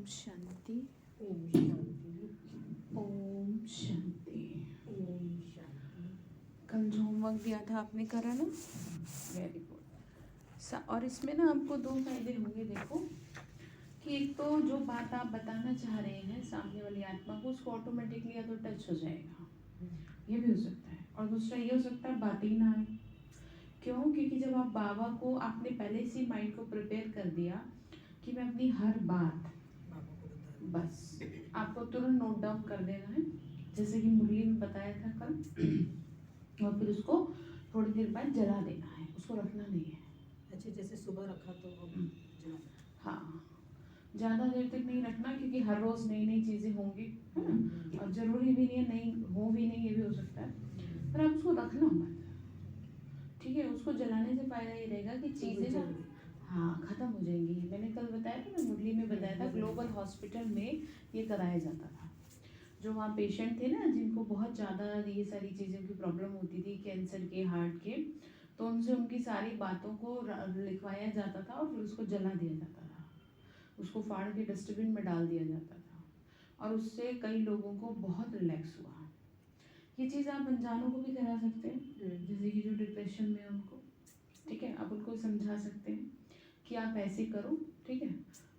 शांति। ओम शांति। ओम शांति। ओम शांति। कल जो होमवर्क दिया था आपने करा ना? Very good. और इसमें ना आपको दो फायदे होंगे। देखो कि एक तो जो बात आप बताना चाह रहे हैं सामने वाली आत्मा को, उसको ऑटोमेटिकली या तो टच हो जाएगा, ये भी हो सकता है। और दूसरा ये हो सकता है बात ही ना आए। क्यों? क्योंकि जब आप बाबा को, आपने पहले से माइंड को प्रिपेयर कर दिया कि मैं अपनी हर बात बाबा को बता दो। बस आपको तुरंत नोट डाउन कर देना है, जैसे कि मुरली में बताया था कल। और फिर उसको थोड़ी देर बाद जला देना है, उसको रखना नहीं है। अच्छा, जैसे सुबह रखा तो अब जला दो। हाँ, ज़्यादा देर तक नहीं रखना, क्योंकि हर रोज़ नई नई चीज़ें होंगी, है ना? और ज़रूरी भी नहीं है, नहीं हो भी नहीं, ये भी हो सकता है। पर आप उसको रखना मत, ठीक है? उसको जलाने से फ़ायदा ये रहेगा कि चीज़ें ना, हाँ, ख़त्म हो जाएंगी। मैंने कल बताया था ना, मुरली में बताया था, ग्लोबल हॉस्पिटल में ये कराया जाता था। जो वहाँ पेशेंट थे ना, जिनको बहुत ज़्यादा ये सारी चीज़ों की प्रॉब्लम होती थी, कैंसर के, हार्ट के, तो उनसे उनकी सारी बातों को लिखवाया जाता था और फिर उसको जला दिया जाता था। उसको फाड़ के डस्टबिन में डाल दिया जाता था, और उससे कई लोगों को बहुत रिलैक्स हुआ। ये चीज़ आप अनजानों को भी करा सकते हैं, जैसे कि जो डिप्रेशन में है उनको, ठीक है? आप उनको समझा सकते हैं कि आप ऐसे करो, ठीक है?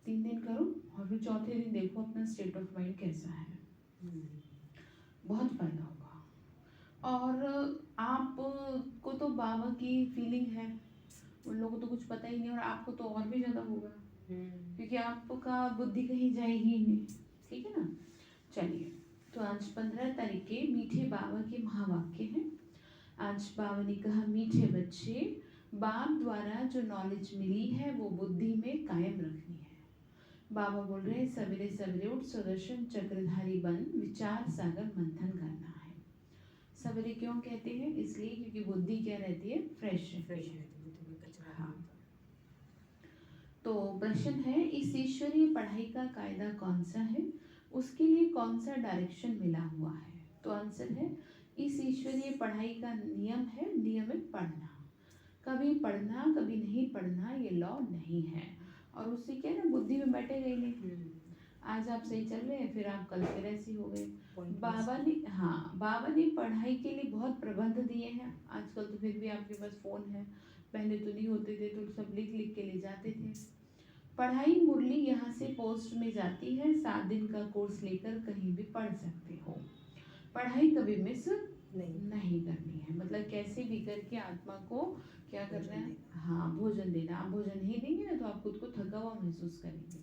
3 दिन करो और फिर चौथे दिन देखो अपना स्टेट ऑफ माइंड कैसा है। बहुत फायदा होगा। और आपको तो बाबा की फीलिंग है, उन लोगों को तो कुछ पता ही नहीं, और आपको तो और भी ज़्यादा होगा, क्योंकि आपका बुद्धि कहीं जाएगी ही नहीं, ठीक है ना? चलिए, तो आज 15 तारीख के मीठे बाबा के महावाक्य हैं। आज बाबा ने कहा, मीठे बच्चे, बाप द्वारा जो नॉलेज मिली है वो बुद्धि में कायम रखनी है। बाबा बोल रहे हैं, सवेरे सवेरे उठ, सुदर्शन चक्रधारी बन, विचार सागर मंथन करना है। सवेरे क्यों कहते हैं? इसलिए क्योंकि बुद्धि क्या रहती है? फ्रेश रहती है। हाँ। तो प्रश्न है, इस ईश्वरीय पढ़ाई का कायदा कौन सा है? उसके लिए कौन सा डायरेक्शन मिला हुआ है? तो आंसर है, इस ईश्वरीय पढ़ाई का नियम है नियमित पढ़ना। कभी पढ़ना कभी नहीं पढ़ना, ये लॉ नहीं है। और उससे क्या है ना, बुद्धि में बैठेगा ही नहीं। आज आप सही चल रहे हैं, फिर आप कल फिर ऐसी हो गए। बाबा ने, हाँ, बाबा ने पढ़ाई के लिए बहुत प्रबंध दिए हैं। आजकल तो फिर भी आपके पास फ़ोन है, पहले तो नहीं होते थे, तो सब लिख लिख के ले जाते थे। पढ़ाई मुरली यहाँ से पोस्ट में जाती है, 7 दिन का कोर्स लेकर कहीं भी पढ़ सकते हो। पढ़ाई कभी मिस नहीं करनी है, मतलब कैसे भी करके आत्मा को क्या करना है? हाँ, भोजन देना। आप भोजन नहीं देंगे ना तो आप खुद को थका हुआ महसूस करेंगे।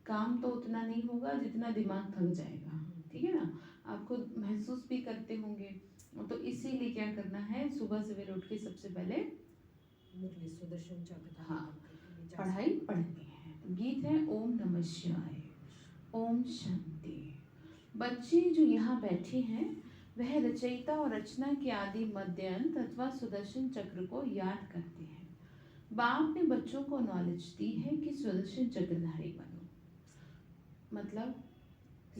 काम तो उतना नहीं होगा जितना दिमाग थक जाएगा, ठीक है ना? आप खुद महसूस भी करते होंगे। तो इसीलिए क्या करना है, सुबह सवेरे उठ के सबसे पहले सुदर्शन चक्र, हाँ, पढ़ाई पढ़नी है। गीत है ओम नमः शिवाय, ओम शांति। बच्चे जो यहाँ बैठे हैं वह रचयिता और रचना के आदि मध्य अंत अथवा सुदर्शन चक्र को याद करते हैं। बाप ने बच्चों को नॉलेज दी है कि सुदर्शन चक्रधारी बनो, मतलब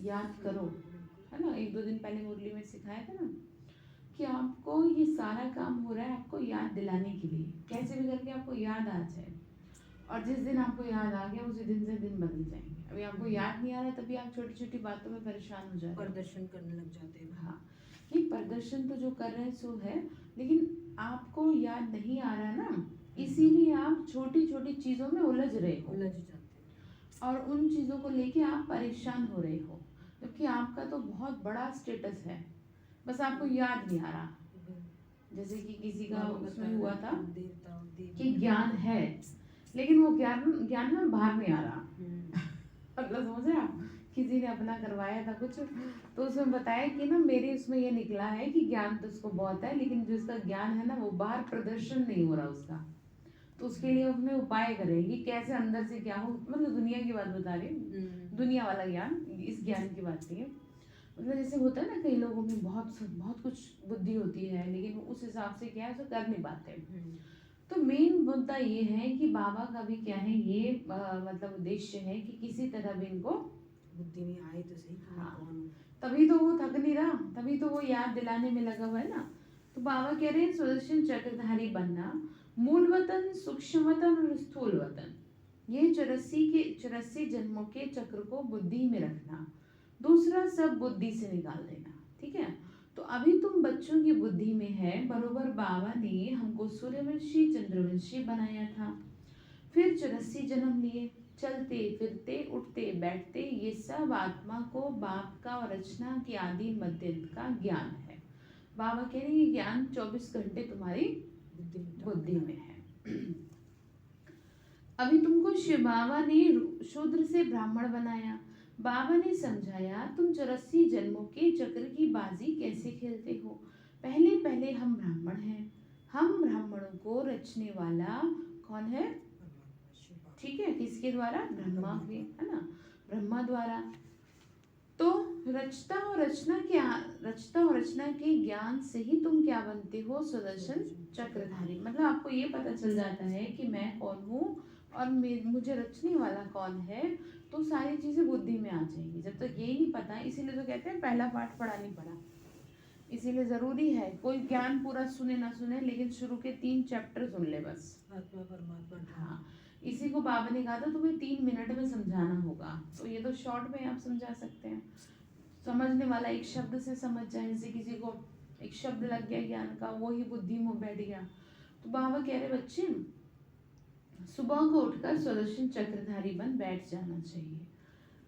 याद करो, है ना? 1-2 दिन पहले मुरली में सिखाया था ना कि आपको ये सारा काम हो रहा है आपको याद दिलाने के लिए, कैसे भी करके आपको याद आ जाए। और जिस दिन आपको याद आ गया उसी दिन से दिन बदल जाएंगे। अभी आपको याद नहीं आ रहा है तभी आप छोटी छोटी बातों में परेशान हो जाते हैं, प्रदर्शन करने लग जाते हैं। हाँ, ये प्रदर्शन तो जो कर रहे हैं सो है, लेकिन आपको याद नहीं आ रहा ना, इसीलिए आप छोटी छोटी चीज़ों में उलझ रहे हो, उलझ जाते हैं, और उन चीज़ों को लेके आप परेशान हो रहे हो, क्योंकि आपका तो बहुत बड़ा स्टेटस है, बस आपको याद नहीं आ रहा। जैसे कि किसी का उसमें हुआ था कि ज्ञान है, लेकिन वो ज्ञान ना बाहर नहीं आ रहा। मतलब समझ रहे आप? किसी ने अपना करवाया था कुछ, तो उसमें बताया कि ना मेरे उसमें ये निकला है कि ज्ञान तो उसको बहुत है, लेकिन जो उसका ज्ञान है ना वो बाहर प्रदर्शन नहीं हो रहा उसका। तो उसके लिए उसने उपाय करे कि कैसे अंदर से क्या हो, मतलब दुनिया की बात बता रही हूँ, दुनिया वाला ज्ञान, इस ज्ञान की बात नहीं है। मतलब जैसे होता है ना, कई लोगों में बहुत बहुत कुछ बुद्धि होती है, लेकिन उस हिसाब से क्या है उसे कर नहीं पाते। तो मेन मुद्दा ये है कि बाबा का भी क्या है, ये मतलब उद्देश्य है कि किसी तरह भी इनको बुद्धि में आए तो सही। हाँ, तभी तो वो थक नहीं रहा, तभी तो वो याद दिलाने में लगा हुआ है ना। तो बाबा कह रहे हैं सुदर्शन चक्रधारी बनना, मूल वतन, सूक्ष्म वतन और स्थूल वतन, ये 84 जन्मों के चक्र को बुद्धि में रखना, दूसरा सब बुद्धि से निकाल देना। ठीक है, तो अभी तुम बच्चों की बुद्धि में है, बरोबर बाबा ने हमको सूर्यवंशी चंद्रवंशी बनाया था, फिर 84 जन्म लिए, चलते फिरते उठते बैठते, ये सब आत्मा को बाप का और रचना के आदि मध्यंत का ज्ञान है। बाबा कह रहे हैं ये ज्ञान 24 घंटे तुम्हारी बुद्धि में है। अभी तुमको शिव बाबा ने शूद्र से ब्राह्मण बनाया। बाबा ने समझाया तुम 84 जन्मों के चक्र की बाजी कैसे खेलते हो। पहले पहले हम ब्राह्मण हैं, हम ब्राह्मणों को रचने वाला कौन है? ठीक है, किसके द्वारा? ब्रह्मा के, है ना, ब्रह्मा द्वारा। तो रचता और रचना के ज्ञान से ही तुम क्या बनते हो? सुदर्शन चक्रधारी। मतलब आपको ये पता चल जाता है कि मैं कौन हूँ और मुझे रचने वाला कौन है, तो सारी चीजें बुद्धि में आ जाएंगी। जब तक यही नहीं पता, इसीलिए तो कहते हैं पहला पाठ पढ़ा नहीं पड़ा। इसीलिए जरूरी है कोई ज्ञान पूरा सुने ना सुने, लेकिन शुरू के 3 चैप्टर सुन ले बस। आत्मा परमात्मा। हाँ, इसी को बाबा ने कहा था तुम्हें 3 मिनट में समझाना होगा, तो ये तो शॉर्ट में आप समझा सकते हैं। समझने वाला एक शब्द से समझ जाए, जैसे किसी को एक शब्द लग गया ज्ञान का, वो ही बुद्धि में बैठ गया। तो बाबा कह रहे बच्चे सुबह को उठकर सुदर्शन चक्रधारी बन बैठ जाना चाहिए।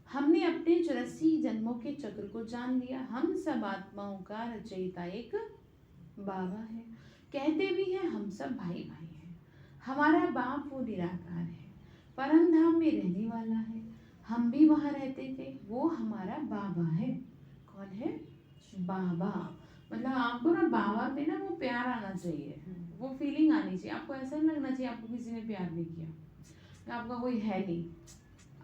हमने अपने 84 जन्मों के चक्र को जान लिया। हम सब आत्माओं का रचयिता एक बाबा है। कहते भी हैं हम सब भाई भाई हैं। हमारा बाप वो निराकार है, परम धाम में रहने वाला है। हम भी वहाँ रहते थे, वो हमारा बाबा है। कौन है? बाबा। मतलब आपको ना बाबा पे ना वो प्यार आना चाहिए, वो फीलिंग आनी चाहिए। आपको ऐसा नहीं लगना चाहिए आपको किसी ने प्यार नहीं किया, आपका कोई है नहीं।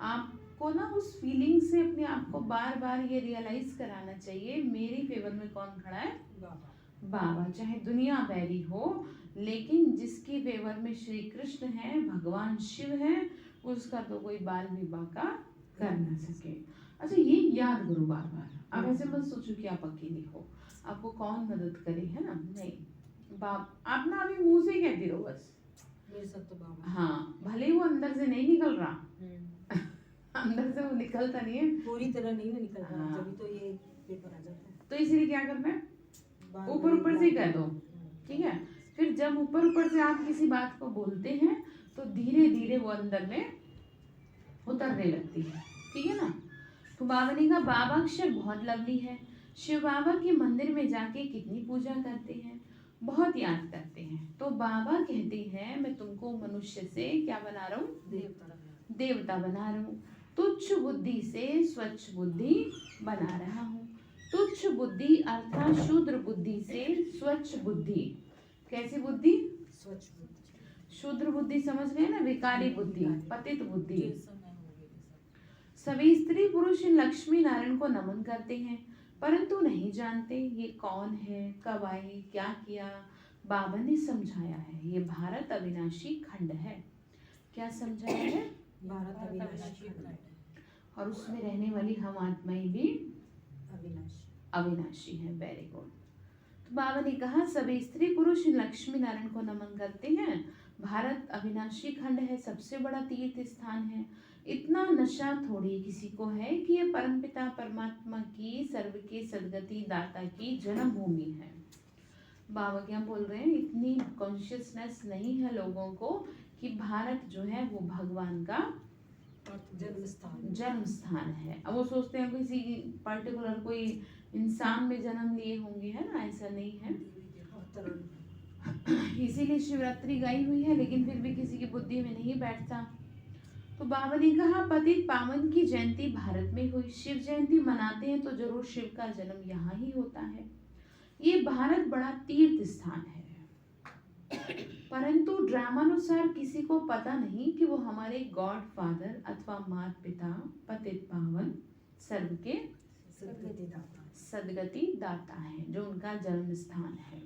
आपको ना उस फीलिंग से अपने आप को बार बार ये रियलाइज कराना चाहिए, मेरी फेवर में कौन खड़ा है? बाबा। चाहे दुनिया बैरी हो, लेकिन जिसकी फेवर में श्री कृष्ण है, भगवान शिव है, उसका तो कोई बाल भी बाका कर ना सके। अच्छा, ये याद करो बार बार। अब ऐसे मत सोचो कि आप अकेले हो, आपको कौन मदद करे, है ना? नहीं, बाप आप ना अभी मुंह से कहती रहो बस, मेरे साथ तो बाबा। हाँ, भले वो अंदर से नहीं निकल रहा, अंदर से वो निकलता नहीं है, पूरी तरह नहीं निकल रहा, हाँ। तभी तो ये पेपर आ जाता है। तो इसलिए क्या करना है? बार ऊपर ऊपर से कह दो, ठीक है। है? फिर जब ऊपर ऊपर से आप किसी बात को बोलते हैं तो धीरे धीरे वो अंदर में उतरने लगती है, ठीक है ना? तो बाबा ने कहा बाबा अक्षर बहुत लवली है। शिव बाबा के मंदिर में जाके कितनी पूजा करते हैं, बहुत याद करते हैं। तो बाबा कहते हैं मैं तुमको मनुष्य से क्या बना रहा हूँ? देवता बना रहा हूँ। तुच्छ बुद्धि से स्वच्छ बुद्धि बना रहा हूँ। तुच्छ बुद्धि अर्थात शूद्र बुद्धि से स्वच्छ बुद्धि। कैसी बुद्धि? स्वच्छ बुद्धि। शूद्र बुद्धि समझ गए ना, विकारी बुद्धि, पतित बुद्धि। सभी स्त्री पुरुष इन लक्ष्मी नारायण को नमन करते हैं, परंतु नहीं जानते ये कौन है, कब आए, क्या किया। बाबा ने समझाया है ये भारत अविनाशी खंड है। क्या समझाया है? भारत अविनाशी खंड है। और उसमें रहने वाली हम आत्माएं भी अविनाशी है। Very good. तो बाबा ने कहा सभी स्त्री पुरुष लक्ष्मी नारायण को नमन करते हैं। भारत अविनाशी खंड है, सबसे बड़ा तीर्थ स्थान है। इतना नशा थोड़ी किसी को है कि ये परमपिता परमात्मा की सर्व के सदगति दाता की जन्मभूमि है। बाबा क्या बोल रहे हैं, इतनी कॉन्शियसनेस नहीं है लोगों को कि भारत जो है वो भगवान का जन्म स्थान है। अब वो सोचते हैं किसी पर्टिकुलर कोई इंसान में जन्म लिए होंगे, है ना? ऐसा नहीं है। इसीलिए शिवरात्रि गाई हुई है, लेकिन फिर भी किसी की बुद्धि में नहीं बैठता। तो बाबा ने कहा पतित पावन की जयंती भारत में हुई। शिव जयंती मनाते हैं तो जरूर शिव का जन्म यहाँ ही होता है। ये भारत बड़ा तीर्थ स्थान है, परंतु ड्रामानुसार किसी को पता नहीं कि वो हमारे गॉड फादर अथवा माता पिता पतित पावन सर्व के सदगति दाता है, जो उनका जन्म स्थान है।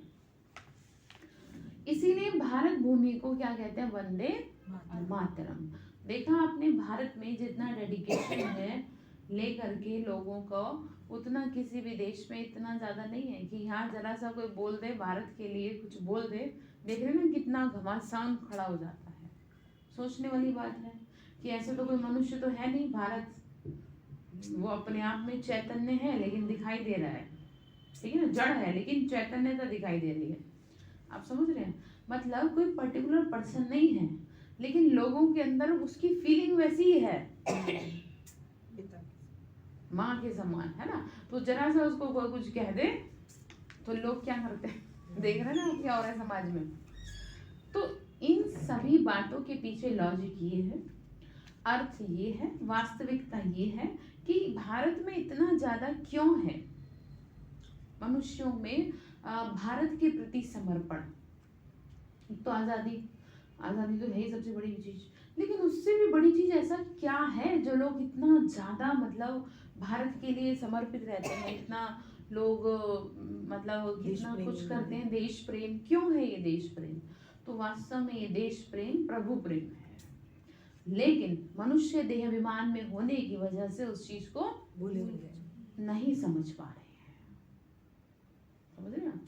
इसीलिए भारत भूमि को क्या कहते हैं? वंदे मातरम। देखा आपने, भारत में जितना डेडिकेशन है लेकर के लोगों को, उतना किसी भी देश में इतना ज्यादा नहीं है कि यहाँ जरा सा कोई बोल दे भारत के लिए कुछ बोल दे, देख रहे ना कितना घमासान खड़ा हो जाता है। सोचने वाली बात है। कि ऐसे तो कोई मनुष्य तो है नहीं, भारत वो अपने आप में चैतन्य है लेकिन दिखाई दे रहा है, ठीक है ना, जड़ है लेकिन चैतन्यता दिखाई दे रही है। आप समझ रहे हैं, मतलब कोई पर्टिकुलर पर्सन नहीं है लेकिन लोगों के अंदर उसकी फीलिंग वैसी ही है, पिता माँ के समान, है ना। तो जरा सा उसको कोई कुछ कह दे तो लोग क्या करते हैं, देख रहे हैं ना क्या हो रहा है समाज में। तो इन सभी बातों के पीछे लॉजिक ये है, अर्थ ये है, वास्तविकता ये है कि भारत में इतना ज्यादा क्यों है मनुष्यों में भारत के प्रति समर्पण। तो आजादी, आजादी तो है ही सबसे बड़ी चीज, लेकिन उससे भी बड़ी चीज ऐसा क्या है जो लोग इतना ज्यादा मतलब भारत के लिए समर्पित रहते हैं, इतना लोग मतलब देश कितना प्रेम कुछ करते हैं, देश प्रेम क्यों है ये देश प्रेम। तो वास्तव में ये देश प्रेम प्रभु प्रेम है, लेकिन मनुष्य देह विमान में होने की वजह से उस चीज को भूले हुए नहीं समझ पा रहे हैं। समझ रहे हैं,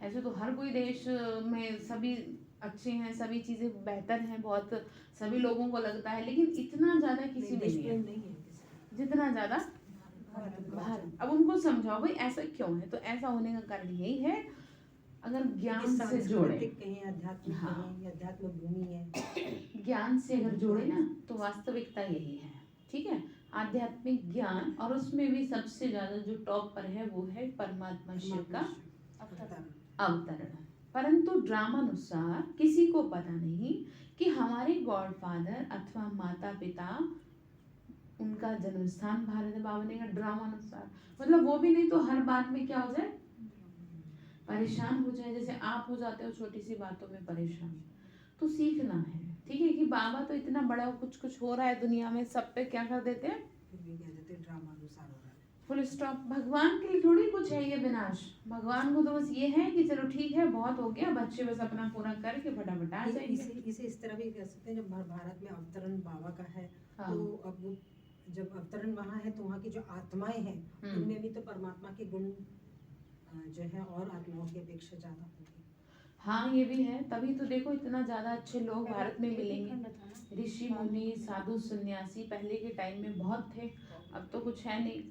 ऐसे तो हर कोई देश में सभी अच्छे हैं, सभी चीजें बेहतर हैं, बहुत सभी लोगों को लगता है, लेकिन इतना ज्यादा किसी में देश नहीं है प्रेम नहीं है जितना ज्यादा भारत। अब उनको समझाओ भाई ऐसा क्यों है, तो ऐसा होने का कारण यही है, अगर ज्ञान से जोड़े, कहीं आध्यात्मिक हाँ। कहीं आध्यात्म भूमि है, ज्ञान से अगर जोड़े ना तो वास्तविकता यही है, ठीक है, आध्यात्मिक ज्ञान, और उसमें भी सबसे ज्यादा जो टॉप पर है वो है परमात्मा शिव का अवतरण। परंतु ड्रामानुसार किसी को पता नहीं कि हमारे गॉडफादर अथवा माता पिता उनका जन्म स्थान भारत है बाबा का ड्रामानुसार, मतलब वो भी नहीं तो हर बात में क्या हो जाए, परेशान हो जाए, जैसे आप हो जाते हो छोटी सी बातों में परेशान। तो सीखना है, ठीक है, कि बाबा तो इतना बड़ा कुछ कुछ हो रहा है दुनिया में, सब पे क्या कर देते हैं, फिर भी कह देते ड्रामा अनुसार हो रहा है। Full stop. भगवान के लिए थोड़ी कुछ है ये विनाश, भगवान को तो बस ये है कि चलो ठीक है बहुत हो गया, बच्चे बस अपना पूरा करके फटाफट आ जाएंगे। इसे इस तरह भी कह सकते हैं, जब भारत में अवतरण बाबा का है, हाँ। तो अब जब अवतरण वहाँ है तो वहाँ की जो आत्माएं हैं उनमें भी तो परमात्मा के गुण जो है और आत्माओं की अपेक्षा ज्यादा होंगे। हाँ ये भी है, तभी तो देखो इतना ज्यादा अच्छे लोग भारत में मिलेंगे, ऋषि मुनि साधु सन्यासी पहले के टाइम में बहुत थे, अब तो कुछ है नहीं,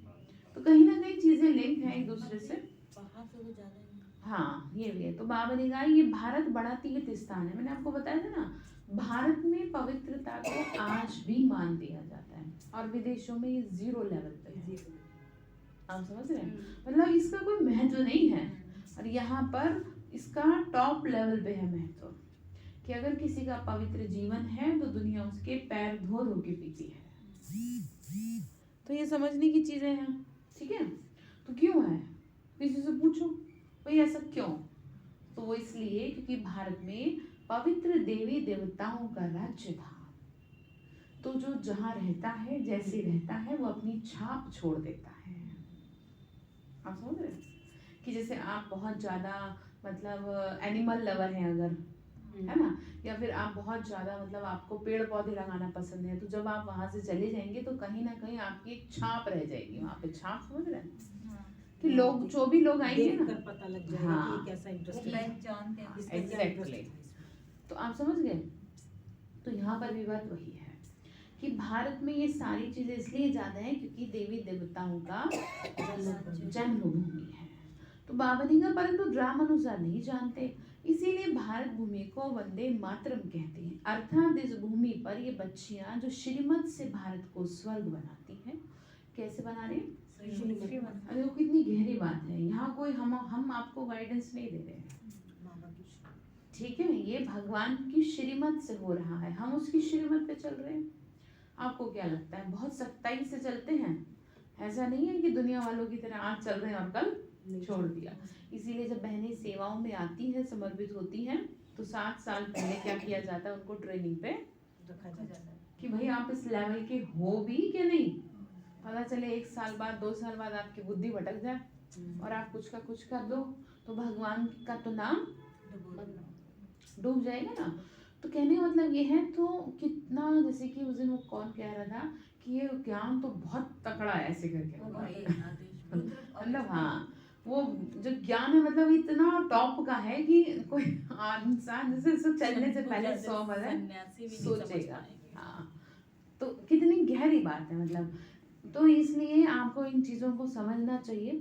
तो कहीं ना कहीं चीजें लिंक हैं एक दूसरे से। हाँ ये भी है। तो बाबा ने कहा ये भारत बड़ा तीर्थ स्थान है, मैंने आपको बताया था ना, भारत में पवित्रता को आज भी मान दिया जाता है और विदेशों में ये 0 लेवल पे है। आप समझ रहे हैं, मतलब इसका कोई महत्व नहीं है, और यहाँ पर इसका टॉप लेवल पे है महत्व, कि अगर किसी का पवित्र जीवन है तो दुनिया उसके पैर धो धो के पीती है। तो ये समझने की चीजें हैं, ठीक है। तो क्यों है, किसी से पूछो भाई ऐसा क्यों, तो वो इसलिए क्योंकि भारत में पवित्र देवी देवताओं का राज्य था, तो जो जहाँ रहता है जैसे रहता है वो अपनी छाप छोड़ देता है। आप समझ रहे हैं, कि जैसे आप बहुत ज्यादा मतलब एनिमल लवर हैं अगर, है ना, या फिर आप बहुत ज्यादा मतलब आपको पेड़ पौधे लगाना पसंद है, तो जब आप वहां से चले जाएंगे तो कहीं ना कहीं आपकी एक छाप रह जाएगी वहां पे, छाप समझ रहे हैं, कि लोग जो भी लोग आएंगे ना, पता लग जाएगा हाँ, कि कैसा इंटरेस्ट है, एग्जैक्टली। तो आप समझ गए, तो यहाँ पर भी बात वही है कि भारत में ये सारी चीजें इसलिए ज्यादा है क्योंकि देवी देवताओं का जन्मभूमि है। तो बाबा ने कहा परंतु ड्रामानुसार नहीं जानते, इसीलिए भारत भूमि को वंदे मातरम कहते हैं, अर्थात इस भूमि पर ये बच्चियां जो श्रीमत से भारत को स्वर्ग बनाती हैं। कैसे बना रही है, अरे वो कितनी गहरी बात है, यहाँ कोई हम आपको गाइडेंस नहीं दे रहे हैं, ठीक है, ये भगवान की श्रीमत से हो रहा है, हम उसकी श्रीमत पे चल रहे हैं। आपको क्या लगता है बहुत सख्ताई से चलते हैं, ऐसा नहीं है कि दुनिया वालों की तरह आज चल रहे हैं और कल छोड़ दिया। इसीलिए जब बहनें सेवाओं में आती हैं, समर्पित होती हैं, तो 7 साल पहले क्या किया जाता है, उनको ट्रेनिंग पे रखा जाता है कि भाई आप इस लेवल के हो भी कि नहीं, पता चले 1 साल बाद 2 साल बाद आपकी बुद्धि भटक जाए और आप कुछ का कुछ कर दो तो भगवान का तो नाम डूब जाएगा ना। तो कहने का मतलब ये है, तो कितना जैसे कि उस दिन वो कौन कह रहा था कि ये ज्ञान तो बहुत तकड़ा है ऐसे करके, मतलब हाँ वो जो ज्ञान है मतलब इतना टॉप का है कि कोई इंसान जैसे चलने से पहले 100 बार सोचेगा। हाँ तो कितनी गहरी बात है मतलब। तो इसलिए आपको इन चीज़ों को समझना चाहिए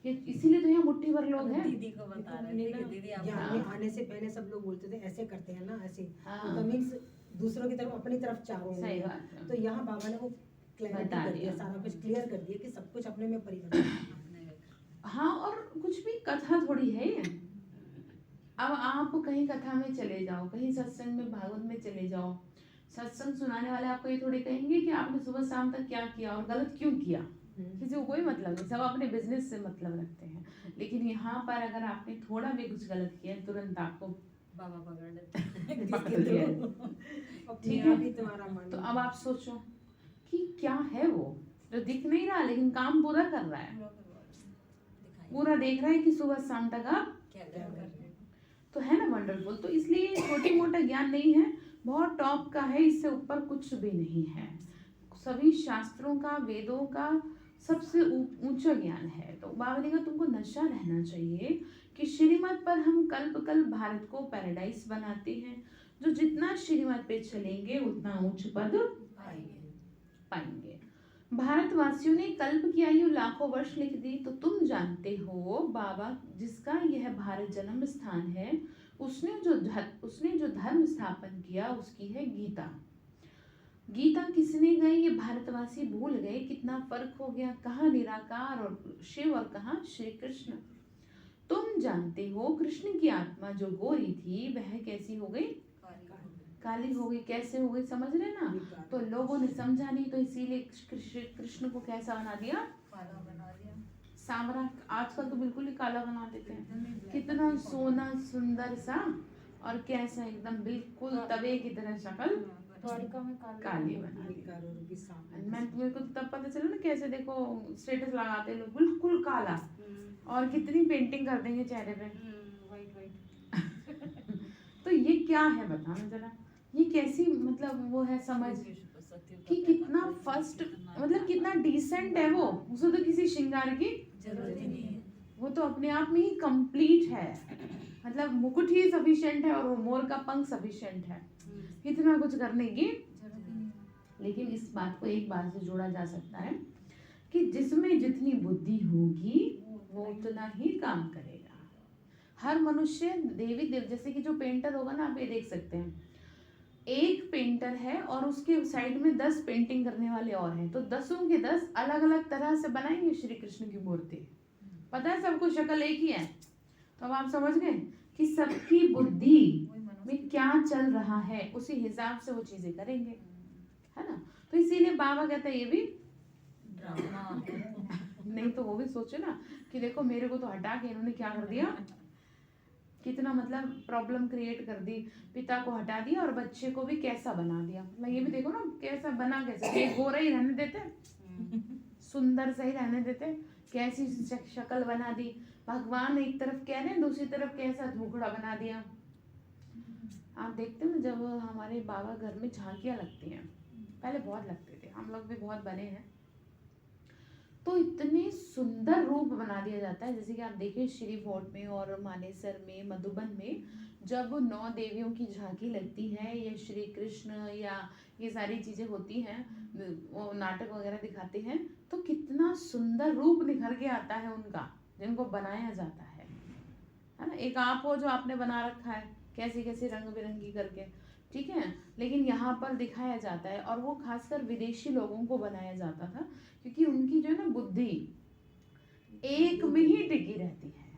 कि इसीलिए तो यहाँ मुट्ठी भर लोग हैं। दीदी को बता रहे थे कि दीदी आप ज्ञान में आने से पहले सब लोग बोलते थे ऐसे करते हैं ना, ऐसे हाँ। तो मीन्स दूसरों की तरफ अपनी तरफ चारों सही उंगलियां। बात है। तो यहाँ बाबा ने वो क्लैरिटी बता कर दिया, दिया। सारा कुछ क्लियर कर दिया कि सब कुछ अपने में परिवर्तन है। हाँ, और कुछ भी कथा थोड़ी है ये। अब आप कहीं कथा में चले जाओ, कहीं सत्संग में भागवत में चले जाओ, सत्संग सुनाने वाले आपको ये थोड़ी कहेंगे कि आपने सुबह शाम तक क्या किया और गलत क्यों किया। किसी को कोई मतलब नहीं, सब अपने बिजनेस से मतलब रखते हैं। लेकिन यहाँ पर अगर आपने थोड़ा भी कुछ गलत किया तुरंत आपको बाबा पकड़ लेते पकड़ लिया। अपने ठीक है। आप ही तुम्हारा मन। तो अब आप सोचो कि क्या है वो जो दिख नहीं रहा लेकिन काम पूरा कर रहा है, पूरा देख रहा है कि सुबह शाम तक आप क्या कर रहे हैं। तो है ना वंडरफुल। तो इसलिए छोटी मोटा ज्ञान नहीं है, बहुत टॉप का है, इससे ऊपर कुछ भी नहीं है। सभी शास्त्रों का, वेदों का सबसे ऊंचा ज्ञान है। तो बाबा ने कहा तुमको नशा रहना चाहिए कि श्रीमत पर हम कल्प कल्प भारत को पैराडाइज बनाते हैं। जो जितना श्रीमत पे चलेंगे उतना उच्च पद पाएंगे। भारतवासियों ने कल्प की आयु लाखों वर्ष लिख दी। तो तुम जानते हो बाबा जिसका यह भारत जन्म स्थान है, उसने जो धर्म स्थापन किया उसकी है गीता। गीता किसने गाई ये भारतवासी भूल गए। कितना फर्क हो गया, कहाँ निराकार और शिव और कहाँ श्री कृष्ण। तुम जानते हो कृष्ण की आत्मा जो गोरी थी वह कैसी हो गई, काली हो गई। कैसे हो गई समझ रहे ना। तो लोगों ने समझा नहीं, तो इसीलिए कृष्ण को कैसा बना दिया, काला बना दिया। सांवरा। आजकल तो बिल्कुल ही काला बना देते हैं। कितना सोना सुंदर सा और कैसा एकदम बिल्कुल तवे की तरह शक्ल द्वारिका में काली बना दी। करोड़ों की सांप। मैं मेरे को तब पता चला ना कैसे देखो स्टेटस लगाते हैं लोग बिल्कुल काला, और कितनी पेंटिंग कर देंगे चेहरे पे। White white. तो ये क्या है बताना जरा, ये कैसी मतलब वो है समझ कि कितना फर्स्ट मतलब कितना डिसेंट है वो। उसे तो किसी श्रृंगार की जरूरत ही नहीं है। वो तो अपने आप में ही कंप्लीट है। मतलब मुकुट ही सफिशिएंट है और वो मोर का पंख सफिशिएंट है, इतना कुछ करने की। जरूरत ही नहीं है। लेकिन इस बात को एक बात से जोड़ा जा सकता है कि जिसमें जितनी बुद्धि होगी वो उतना ही काम करेगा। हर मनुष्य देवी देव, जैसे कि जो पेंटर होगा ना, आप ये देख सकते हैं एक पेंटर है और उसके साइड में 10 पेंटिंग करने वाले और हैं, तो 10 के 10 अलग अलग तरह से बनाएंगे श्री कृष्ण की मूर्ति। पता है सबको शक्ल एक ही है। तो अब आप समझ गए कि सबकी बुद्धि में क्या चल रहा है, उसी हिसाब से वो चीजें करेंगे, है ना। तो इसीलिए बाबा कहते हैं ये भी ड्रामा है। नहीं तो वो भी सोचो ना कि देखो मेरे को तो हटा के इन्होंने क्या कर दिया, कितना मतलब प्रॉब्लम क्रिएट कर दी। पिता को हटा दिया और बच्चे को भी कैसा बना दिया। मतलब ये भी देखो ना कैसा बना, कैसे ये गोरा ही रहने देते, सुंदर सा ही रहने देते, कैसी शक्ल बना दी। भगवान एक तरफ कह रहे हैं, दूसरी तरफ कैसा धोखड़ा बना दिया। आप देखते हो ना जब हमारे बाबा घर में झांकियाँ लगती हैं, पहले बहुत लगते थे, हम लोग भी बहुत बने हैं, तो इतने सुंदर रूप बना दिया जाता है। जैसे कि आप देखिए श्री फोर्ट में और मानेसर में, मधुबन में जब 9 देवियों की झांकी लगती है या श्री कृष्ण या ये सारी चीजें होती हैं, वो नाटक वगैरह दिखाते हैं, तो कितना सुंदर रूप निखर के आता है उनका, जिनको बनाया जाता है ना। एक आप हो जो आपने बना रखा है कैसी कैसी रंग बिरंगी करके, ठीक है। लेकिन यहाँ पर दिखाया जाता है, और वो खासकर विदेशी लोगों को बनाया जाता था, क्योंकि उनकी जो है ना बुद्धि एक में ही टिकी रहती है।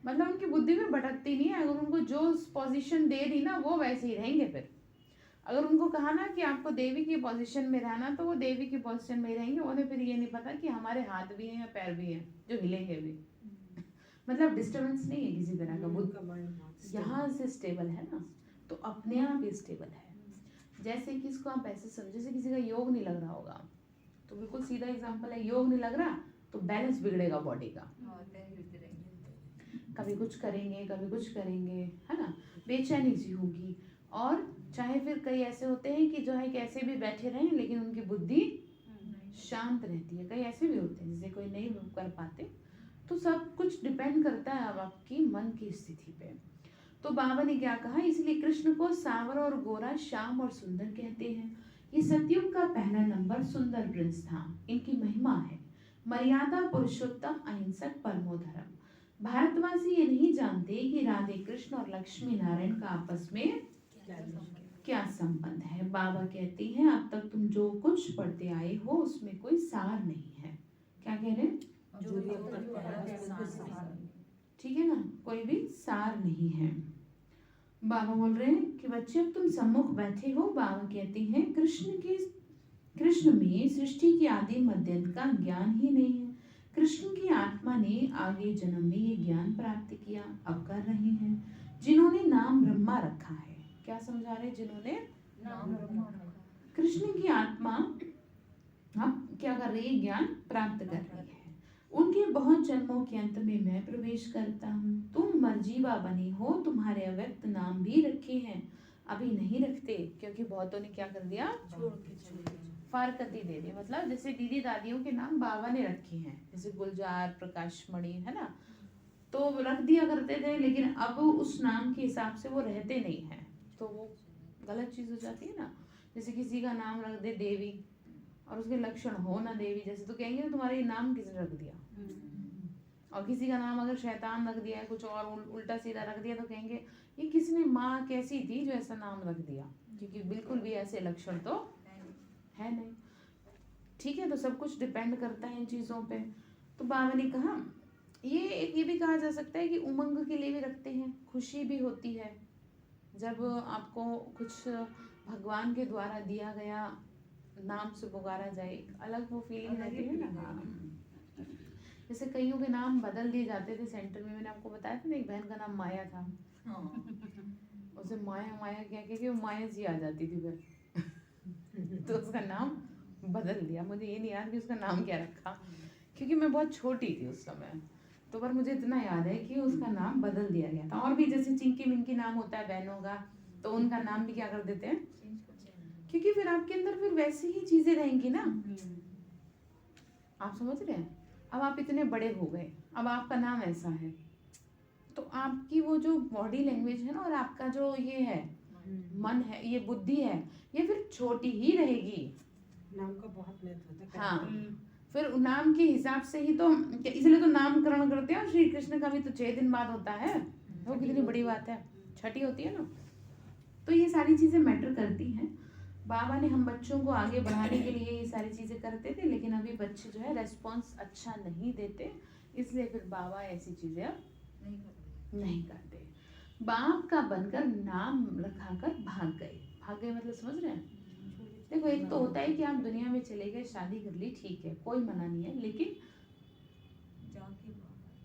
मतलब उनकी बुद्धि में भटकती नहीं है। अगर उनको जो पोजीशन दे दी ना वो वैसे ही रहेंगे। फिर अगर उनको कहा ना कि आपको देवी की पोजीशन में रहना, तो वो देवी की पोजीशन में रहेंगे। उन्हें फिर ये नहीं पता कि हमारे हाथ भी हैं या पैर भी हैं जो हिलेंगे भी। मतलब डिस्टर्बेंस नहीं है किसी तरह का। बुद्धि यहाँ से स्टेबल है ना, तो अपने आप ही स्टेबल है। जैसे कि इसको आप ऐसे समझो, जैसे किसी का योग नहीं लग रहा होगा, तो बिल्कुल सीधा एग्जांपल है, योग नहीं लग रहा तो बैलेंस बिगड़ेगा बॉडी का। कभी कुछ करेंगे कभी कुछ करेंगे, है ना, बेचैनी सी होगी। और चाहे फिर कई ऐसे होते हैं कि जो है कैसे भी बैठे रहें लेकिन उनकी बुद्धि शांत रहती है। कई ऐसे भी होते हैं जिसे कोई नहीं कर पाते। तो सब कुछ डिपेंड करता है अब आपकी मन की स्थिति पे। तो बाबा ने क्या कहा, इसलिए कृष्ण को सांवरा और गोरा, श्याम और सुंदर कहते हैं, ये सतयुग का पहला नंबर सुंदर प्रिंस था। इनकी महिमा है मर्यादा पुरुषोत्तम अहिंसक परमो धर्म। भारतवासी ये नहीं जानते कि राधे कृष्ण और लक्ष्मी नारायण का आपस में क्या संबंध है। बाबा कहते हैं अब तक तुम जो कुछ पढ़ते आए हो उसमें कोई सार नहीं है। क्या कह रहे हैं? जो भी हम करते हैं उसमें कोई सार नहीं। ठीक है ना, कोई भी सार नहीं है। बाबा बोल रहे हैं कि बच्चे अब तुम सम्मुख बैठे हो। बाबा कहते हैं कृष्ण में सृष्टि की आदि मध्य का ज्ञान ही नहीं है। कृष्ण की आत्मा ने आगे जन्म में ये ज्ञान प्राप्त किया, अब कर रहे हैं। जिन्होंने नाम ब्रह्मा रखा है, क्या समझा रहे? जिन्होंने नाम ब्रह्मा कृष्ण की आत्मा अब क्या कर रही है? ज्ञान प्राप्त कर रही है। उनके बहुत जन्मों के अंत में मैं प्रवेश करता हूँ। तुम मर्जीवा बने हो, तुम्हारे अव्यक्त नाम भी रखे हैं, अभी नहीं रखते क्योंकि बहुतों ने क्या कर दिया? छोड़ के चले गए। फारकती दे दी। मतलब जैसे दीदी दादियों के नाम बाबा ने रखे हैं, जैसे गुलजार, प्रकाश मणि, है ना, तो रख दिया करते थे, लेकिन अब उस नाम के हिसाब से वो रहते नहीं हैं, तो वो गलत चीज हो जाती है ना। जैसे किसी का नाम रख दे देवी और उसके लक्षण हो ना देवी जैसे, तो कहेंगे ना तुम्हारा ये नाम किसने रख दिया। और किसी का नाम अगर शैतान रख दिया है, कुछ और उल्टा सीधा रख दिया, तो कहेंगे ये किसने, माँ कैसी थी जो ऐसा नाम रख दिया, क्योंकि बिल्कुल भी ऐसे लक्षण तो है नहीं। ठीक है, तो सब कुछ डिपेंड करता है इन चीज़ों पे। तो बाबा ने कहा ये भी कहा जा सकता है कि उमंग के लिए भी रखते हैं, खुशी भी होती है जब आपको कुछ भगवान के द्वारा दिया गया नाम से पुकारा जाए, अलग वो फीलिंग रहती है ना। हाँ। जैसे कईयों के नाम बदल दिए जाते थे सेंटर में, मैंने आपको बताया था ना, एक बहन का नाम माया था, उसे माया माया कह के वो माया जी आ जाती थी फिर तो उसका नाम बदल दिया। मुझे ये नहीं याद कि उसका नाम क्या रखा, क्योंकि मैं बहुत छोटी थी उस समय, तो पर मुझे इतना याद है कि उसका नाम बदल दिया गया था। और भी जैसे चिंकी मिंकी नाम होता है बहनों का, तो उनका नाम भी क्या कर देते हैं, क्योंकि फिर आपके अंदर फिर वैसी ही चीजें रहेंगी ना। आप समझ रहे हैं? अब आप इतने बड़े हो गए, अब आपका नाम ऐसा है, तो आपकी वो जो बॉडी लैंग्वेज है ना, और आपका जो ये है मन है, ये बुद्धि है, ये फिर छोटी ही रहेगी। नाम का बहुत महत्व होता है। हाँ, फिर नाम के हिसाब से ही तो, इसलिए तो नामकरण करते हैं। और श्री कृष्ण का भी तो 6 दिन बाद होता है, वो कितनी बड़ी बात है, छठी होती है ना। तो ये सारी चीजें मैटर करती हैं। बाबा ने हम बच्चों को आगे बढ़ाने के लिए ये सारी चीजें करते थे, लेकिन अभी बच्चे जो है रेस्पॉन्स अच्छा नहीं देते, इसलिए फिर बाबा ऐसी चीजें अब नहीं करते। बाप का बनकर नाम रखा कर भाग गए। भाग गए मतलब समझ रहे हैं? देखो, एक तो होता है कि आप दुनिया में चले गए, शादी कर ली, ठीक है, कोई मना नहीं है, लेकिन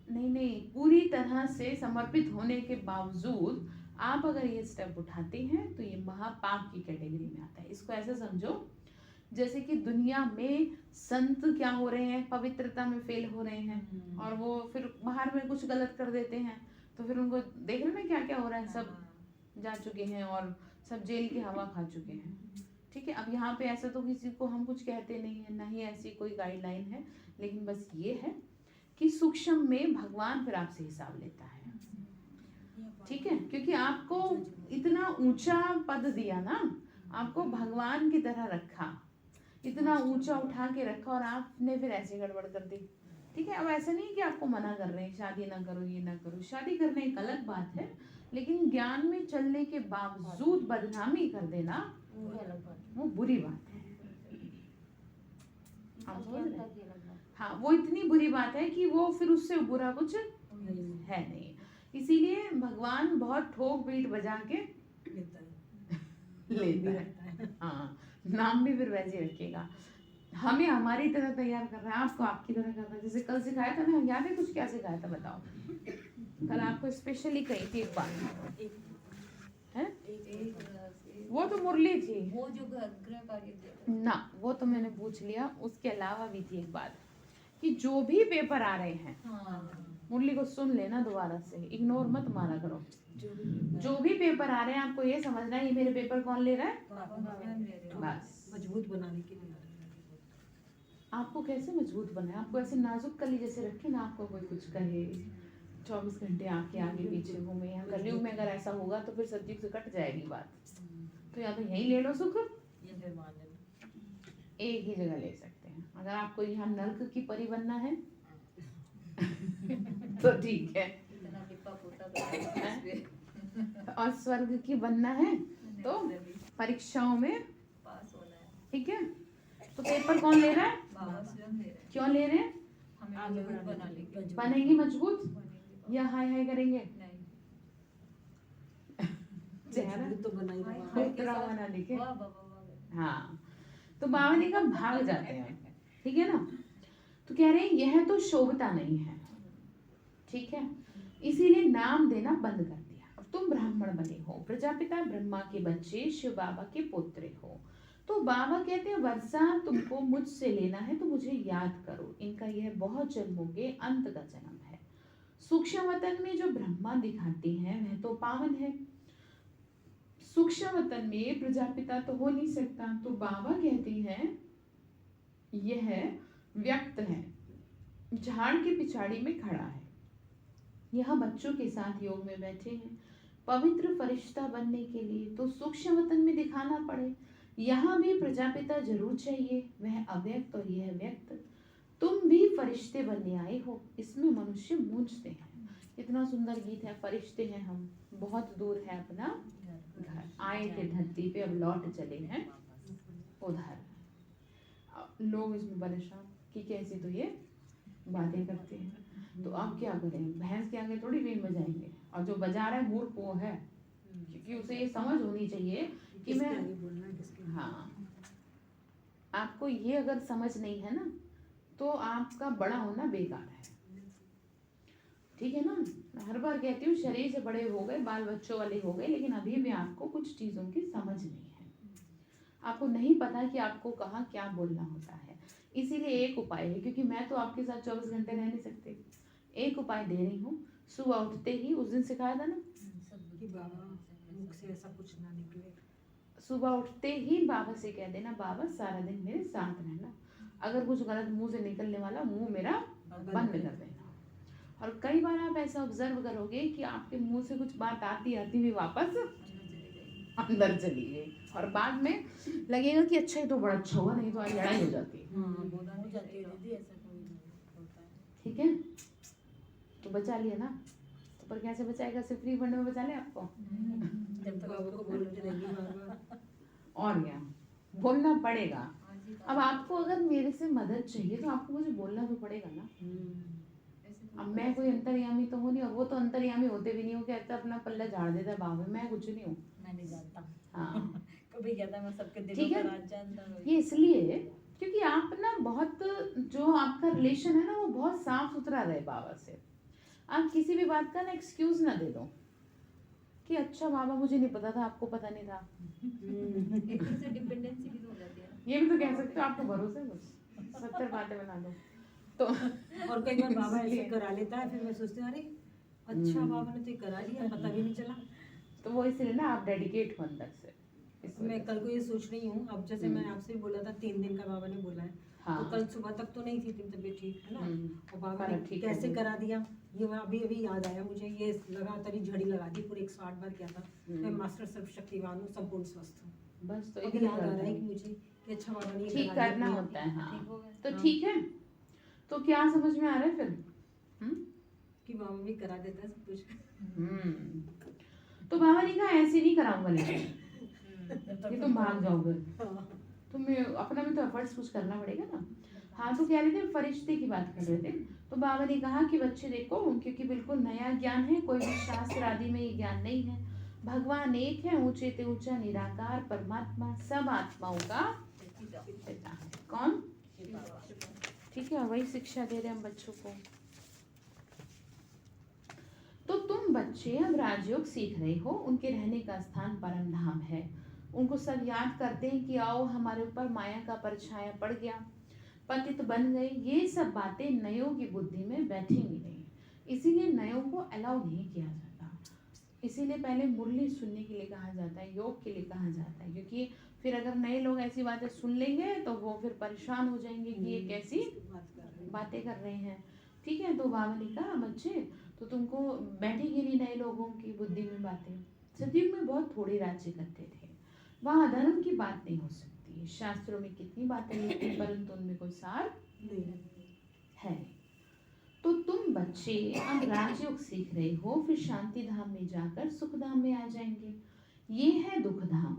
नहीं, पूरी तरह से समर्पित होने के बावजूद आप अगर ये स्टेप उठाते हैं तो ये महापाप की कैटेगरी में आता है। इसको ऐसे समझो जैसे कि दुनिया में संत क्या हो रहे हैं, पवित्रता में फेल हो रहे हैं, और वो फिर बाहर में कुछ गलत कर देते हैं, तो फिर उनको देख रहे हैं क्या क्या हो रहा है, सब जा चुके हैं और सब जेल की हवा खा चुके हैं। ठीक है, अब यहाँ पे ऐसा तो किसी को हम कुछ कहते नहीं है, ना ही ऐसी कोई गाइडलाइन है, लेकिन बस ये है कि सूक्ष्म में भगवान फिर आपसे हिसाब लेता है। ठीक है, क्योंकि आपको इतना ऊंचा पद दिया ना, आपको भगवान की तरह रखा, इतना ऊंचा उठा के रखा, और आपने फिर ऐसे गड़बड़ कर दी। ठीक है, अब ऐसा नहीं कि आपको मना कर रहे हैं शादी ना करो, ये ना करो, शादी करना एक अलग बात है, लेकिन ज्ञान में चलने के बावजूद बदनामी कर देना वो बुरी बात है। आप समझ रहे हैं? हाँ, वो इतनी बुरी बात है कि वो फिर उससे बुरा कुछ है नहीं। इसीलिए भगवान बहुत ठोक पीट बजा के लेता है। हाँ, नाम भी फिर वैसे ही रखेगा, हमें हमारी तरह तैयार कर रहा है, आपको आपकी तरह कर रहा है। जैसे कल सिखाया था ना, याद है कुछ क्या सिखाया था बताओ? कल आपको स्पेशली कही थी एक बात है, वो तो मुरली थी, वो जो गृह कार्य ना वो तो मैंने पूछ लिया। उसके अलावा भी थी एक बात कि जो भी पेपर आ रहे हैं, मुरली को सुन लेना दोबारा से, इग्नोर मत मारा करो। जो भी पेपर आ रहे हैं आपको ये समझना है ये मेरे पेपर कौन ले रहा है, बस। मजबूत बनाने के लिए आपको कैसे मजबूत बनाए, आपको ऐसे नाजुक कली जैसे रखे ना, आपको कोई कुछ कहे 24 घंटे आके आगे पीछे घूमे। यहाँ कलयुग में अगर ऐसा होगा तो फिर सब्जी से कट जाएगी बात, तो या तो यहीं ले लो सुख एक ही जगह ले सकते हैं। अगर आपको यहाँ नर्क की परी बनना है तो ठीक है, इतना लिपा पोता करके इस पे और स्वर्ग की बनना है तो Naturally परीक्षाओं में, पास होना है। ठीक है। तो पेपर कौन ले रहा है, बाबा स्वयं दे रहे हैं, क्यों ले रहे हैं, हमें आगे मजबूत बढ़ाने बनाने के के लिए। लिए। बनेंगे मजबूत बनेंगे या हाय हाय करेंगे, नहीं चेहरा मजबूत तो बना ही हाय रहा हाय है। के उतरा साथ, हुआ ना दिखे। वाह बाबा वाह। हाँ, तो बाबा ने कहा भाग जाते हैं, ठीक है ना। तो कह रहे हैं यह तो शोभता नहीं है, ठीक है, इसीलिए नाम देना बंद कर दिया। अब तुम ब्राह्मण बने हो, प्रजापिता ब्रह्मा के बच्चे शिव बाबा के पुत्र हो। तो बाबा कहते हैं वर्षा तुमको मुझसे लेना है तो मुझे याद करो, इनका यह बहुत जन्मों के अंत का जन्म है। सूक्ष्म वतन में जो ब्रह्मा दिखाते हैं वह तो पावन है, सूक्ष्म वतन में प्रजापिता तो हो नहीं सकता। तो बाबा कहते हैं यह व्यक्त है, झाड़ के पिछाड़ी में खड़ा है, यहाँ बच्चों के साथ योग में बैठे हैं पवित्र फरिश्ता बनने के लिए। तो सूक्ष्म वतन में दिखाना पड़े, यहाँ भी प्रजापिता जरूर चाहिए, वह अव्यक्त और यह व्यक्त। तुम भी फरिश्ते बनने आए हो, इसमें मनुष्य मूंझते हैं। इतना सुंदर गीत है, फरिश्ते हैं हम, बहुत दूर है अपना घर, आए थे धरती पे अब लौट चले हैं उधर। अब लोग इसमें परेशान कि कैसी तो ये बातें करते हैं। तो आप क्या करें, भैंस के आगे थोड़ी बीन बजाएंगे, और जो बजा रहा है मूर्ख वो है, क्योंकि उसे ये समझ होनी चाहिए कि किसके मैं, आगे बोलना है, किसके आगे। हाँ, आपको ये अगर समझ नहीं है ना तो आपका बड़ा होना बेकार है, ठीक है ना। मैं हर बार कहती हूँ शरीर से बड़े हो गए, बाल बच्चों वाले हो गए, लेकिन अभी भी आपको कुछ चीज़ों की समझ नहीं है, आपको नहीं पता कि आपको कहाँ क्या बोलना होता है। इसीलिए एक उपाय है, क्योंकि मैं तो आपके साथ 24 घंटे रह नहीं सकती, एक उपाय दे रही हूँ। सुबह उठते ही, उस दिन सिखाया था ना, कि बाबा मुख से ऐसा कुछ ना निकले। सुबह उठते ही बाबा से कह देना बाबा सारा दिन मेरे साथ रहना, अगर कुछ गलत मुंह से निकलने वाला मुंह मेरा बंद कर देना। और कई बार आप ऐसा ऑब्जर्व करोगे कि आपके मुंह से कुछ बात आती आती भी वापस अंदर चली गई, और बाद में लगेगा कि अच्छा ही तो बड़ा अच्छा हुआ, नहीं तो आज लड़ाई हो जाती है, हो जाती है दीदी, ऐसा कोई होता है। ठीक है। तो बचा लिया ना, तो पर कैसे बचाएगा, सिर्फ फ्री फंड में बचा ले आपको, जब तक बाबा को बोलते रहेगी बार-बार। और क्या बोलना पड़ेगा। आज ही अब आपको अगर मेरे से मदद चाहिए तो आपको मुझे बोलना तो पड़ेगा ना। ऐसे तो अब मैं कोई अंतर्यामी तो हूँ नहीं, और वो तो अंतर्यामी होते भी नहीं हो, कहता अपना पल्ला झाड़ देता है बाबा, मैं कुछ नहीं हूँ। मैं नहीं जानता, हाँ, कभी कहता मैं सबके दिलों ठीक है। का राज जानता हूँ। ये इसलिए क्योंकि आप ना बहुत, जो आपका रिलेशन है ना वो बहुत साफ सुथरा रहे बाबा से। आप किसी भी बात का ना एक्सक्यूज ना दे दो कि अच्छा बाबा मुझे नहीं पता था, आपको पता नहीं था, एक तरह से डिपेंडेंसी भी तो हो जाती है ना। ये भी तो कह सकते हो, आपको भरोसा है बस 70 बातें बना दो तो। और कई बार बाबा ऐसे करा लेता है, फिर मैं सोचती हूँ अरे अच्छा बाबा ने तो ये करा लिया, पता भी नहीं चला। तो वो इसलिए ना आप डेडिकेट हो अंदर से, इस मैं वजह कल को ये सोच रही हूँ, अब जैसे मैंने आपसे भी बोला था 3 दिन का बाबा ने बोला है, हाँ। तो कल सुबह तक तो नहीं थी तबीयत ठीक, है ना। और बाबा फर्क ने ठीक है। कैसे करा दिया, ये मैं अभी अभी याद आया मुझे, ये लगातार ही झड़ी लगा दी, पूरे 108 बार किया था। मैं मास्टर सर्वशक्तिवान हूँ, संपूर्ण स्वस्थ हूँ। बस तो अभी इतना याद आ रहा है करना कि मुझे कि अच्छा बाबा ने ये ठीक करा करना दिया। होता है, हाँ। ठीक हो गया। तो हाँ। ठीक है, तो क्या समझ में आ रहा है फिर? हम्म? कि बाबा भी करा देता है सब कुछ। तो बाबा ने कहा ऐसे नहीं कराऊंगा, लेकिन कि तुम भाग जाओगे, हाँ। तुम्हें अपना भी तो एफर्ट्स कुछ करना पड़ेगा ना। हाँ, तो कह रहे थे फरिश्ते की बात कर रहे थे। तो बाबा ने कहा कि बच्चे देखो, क्योंकि बिल्कुल नया ज्ञान है, कोई भी शास्त्र आदि में ये ज्ञान नहीं है। भगवान एक है, ऊंचे ते ऊंचा निराकार परमात्मा, सब आत्माओं का पिता है। कौन? ठीक है, वही शिक्षा दे रहे हैं हम बच्चों को। तो तुम बच्चे अब राजयोग सीख रहे हो, उनके रहने का स्थान परम धाम है। उनको सब याद करते हैं कि आओ हमारे ऊपर माया का परछाया पड़ गया, पतित बन गए। ये सब बातें नयों की बुद्धि में बैठेंगी नहीं, इसीलिए नयों को अलाउ नहीं किया जाता। इसीलिए पहले मुरली सुनने के लिए कहा जाता है, योग के लिए कहा जाता है, क्योंकि फिर अगर नए लोग ऐसी बातें सुन लेंगे तो वो फिर परेशान हो जाएंगे कि ये कैसी बातें कर रहे हैं। ठीक है, तो बाबा ने कहा बच्चे तो तुमको बैठेगी नहीं नए लोगों की बुद्धि में बातें। सतयुग में बहुत थोड़े राज्य करते थे, वहाँ धर्म की बात नहीं हो सकती देखिए शास्त्रों में कितनी बातें लिखी हैं, परंतु उनमें कोई सार नहीं है। तो तुम बच्चे अब राजयोग सीख रहे हो, फिर शांति धाम में जाकर सुख धाम में आ जाएंगे। ये है दुख धाम।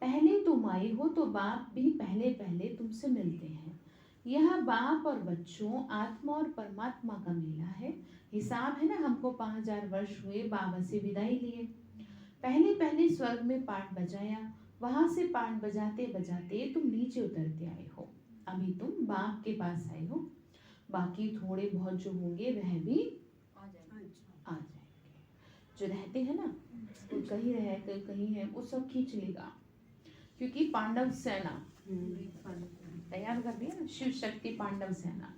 पहले तुम आए हो तो बाप भी पहले पहले तुमसे मिलते हैं। यह बाप और बच्चों, आत्मा और परमात्मा का मेला है। हिसाब है ना, हमको 5000 वर्ष हुए बाबा से विदाई लिए। पहले पहले स्वर्ग में पाठ बजाया, वहां से पाठ बजाते बजाते तुम नीचे उतरते आए हो। अभी तुम बाप के पास आए हो। बाकी थोड़े बहुत जो होंगे वह भी आ जाएगा। अच्छा आ जाएंगे। जो रहते हैं ना, कोई कहीं रहे कोई कहीं है, वो सब खींच लेगा। क्योंकि पांडव सेना तैयार कर दिया ना, शिव शक्ति पांडव सेना।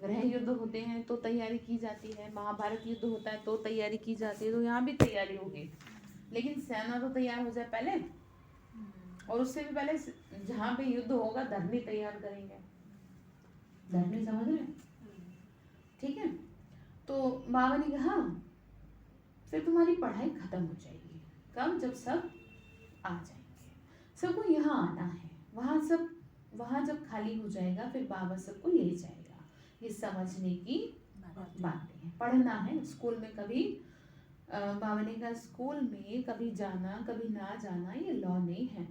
ग्रह युद्ध होते हैं तो तैयारी की जाती है, महाभारत युद्ध होता है तो तैयारी की जाती है, तो यहाँ भी तैयारी होगी। लेकिन सेना तो तैयार हो जाए पहले, और उससे भी पहले जहाँ पे युद्ध होगा धरनी तैयार करेंगे। धरनी समझ रहे हैं? ठीक है। तो बाबा ने कहा फिर तुम्हारी पढ़ाई खत्म हो जाएगी। कब? जब सब आ जाएंगे। सबको यहाँ आना है। वहाँ जब खाली हो जाएगा फिर बाबा सबको ले जाएगा। ये समझने की बातें हैं। पढ़ना है। स्कूल में कभी बाबा ने कहा स्कूल में कभी जाना कभी ना जाना ये लॉ नहीं है।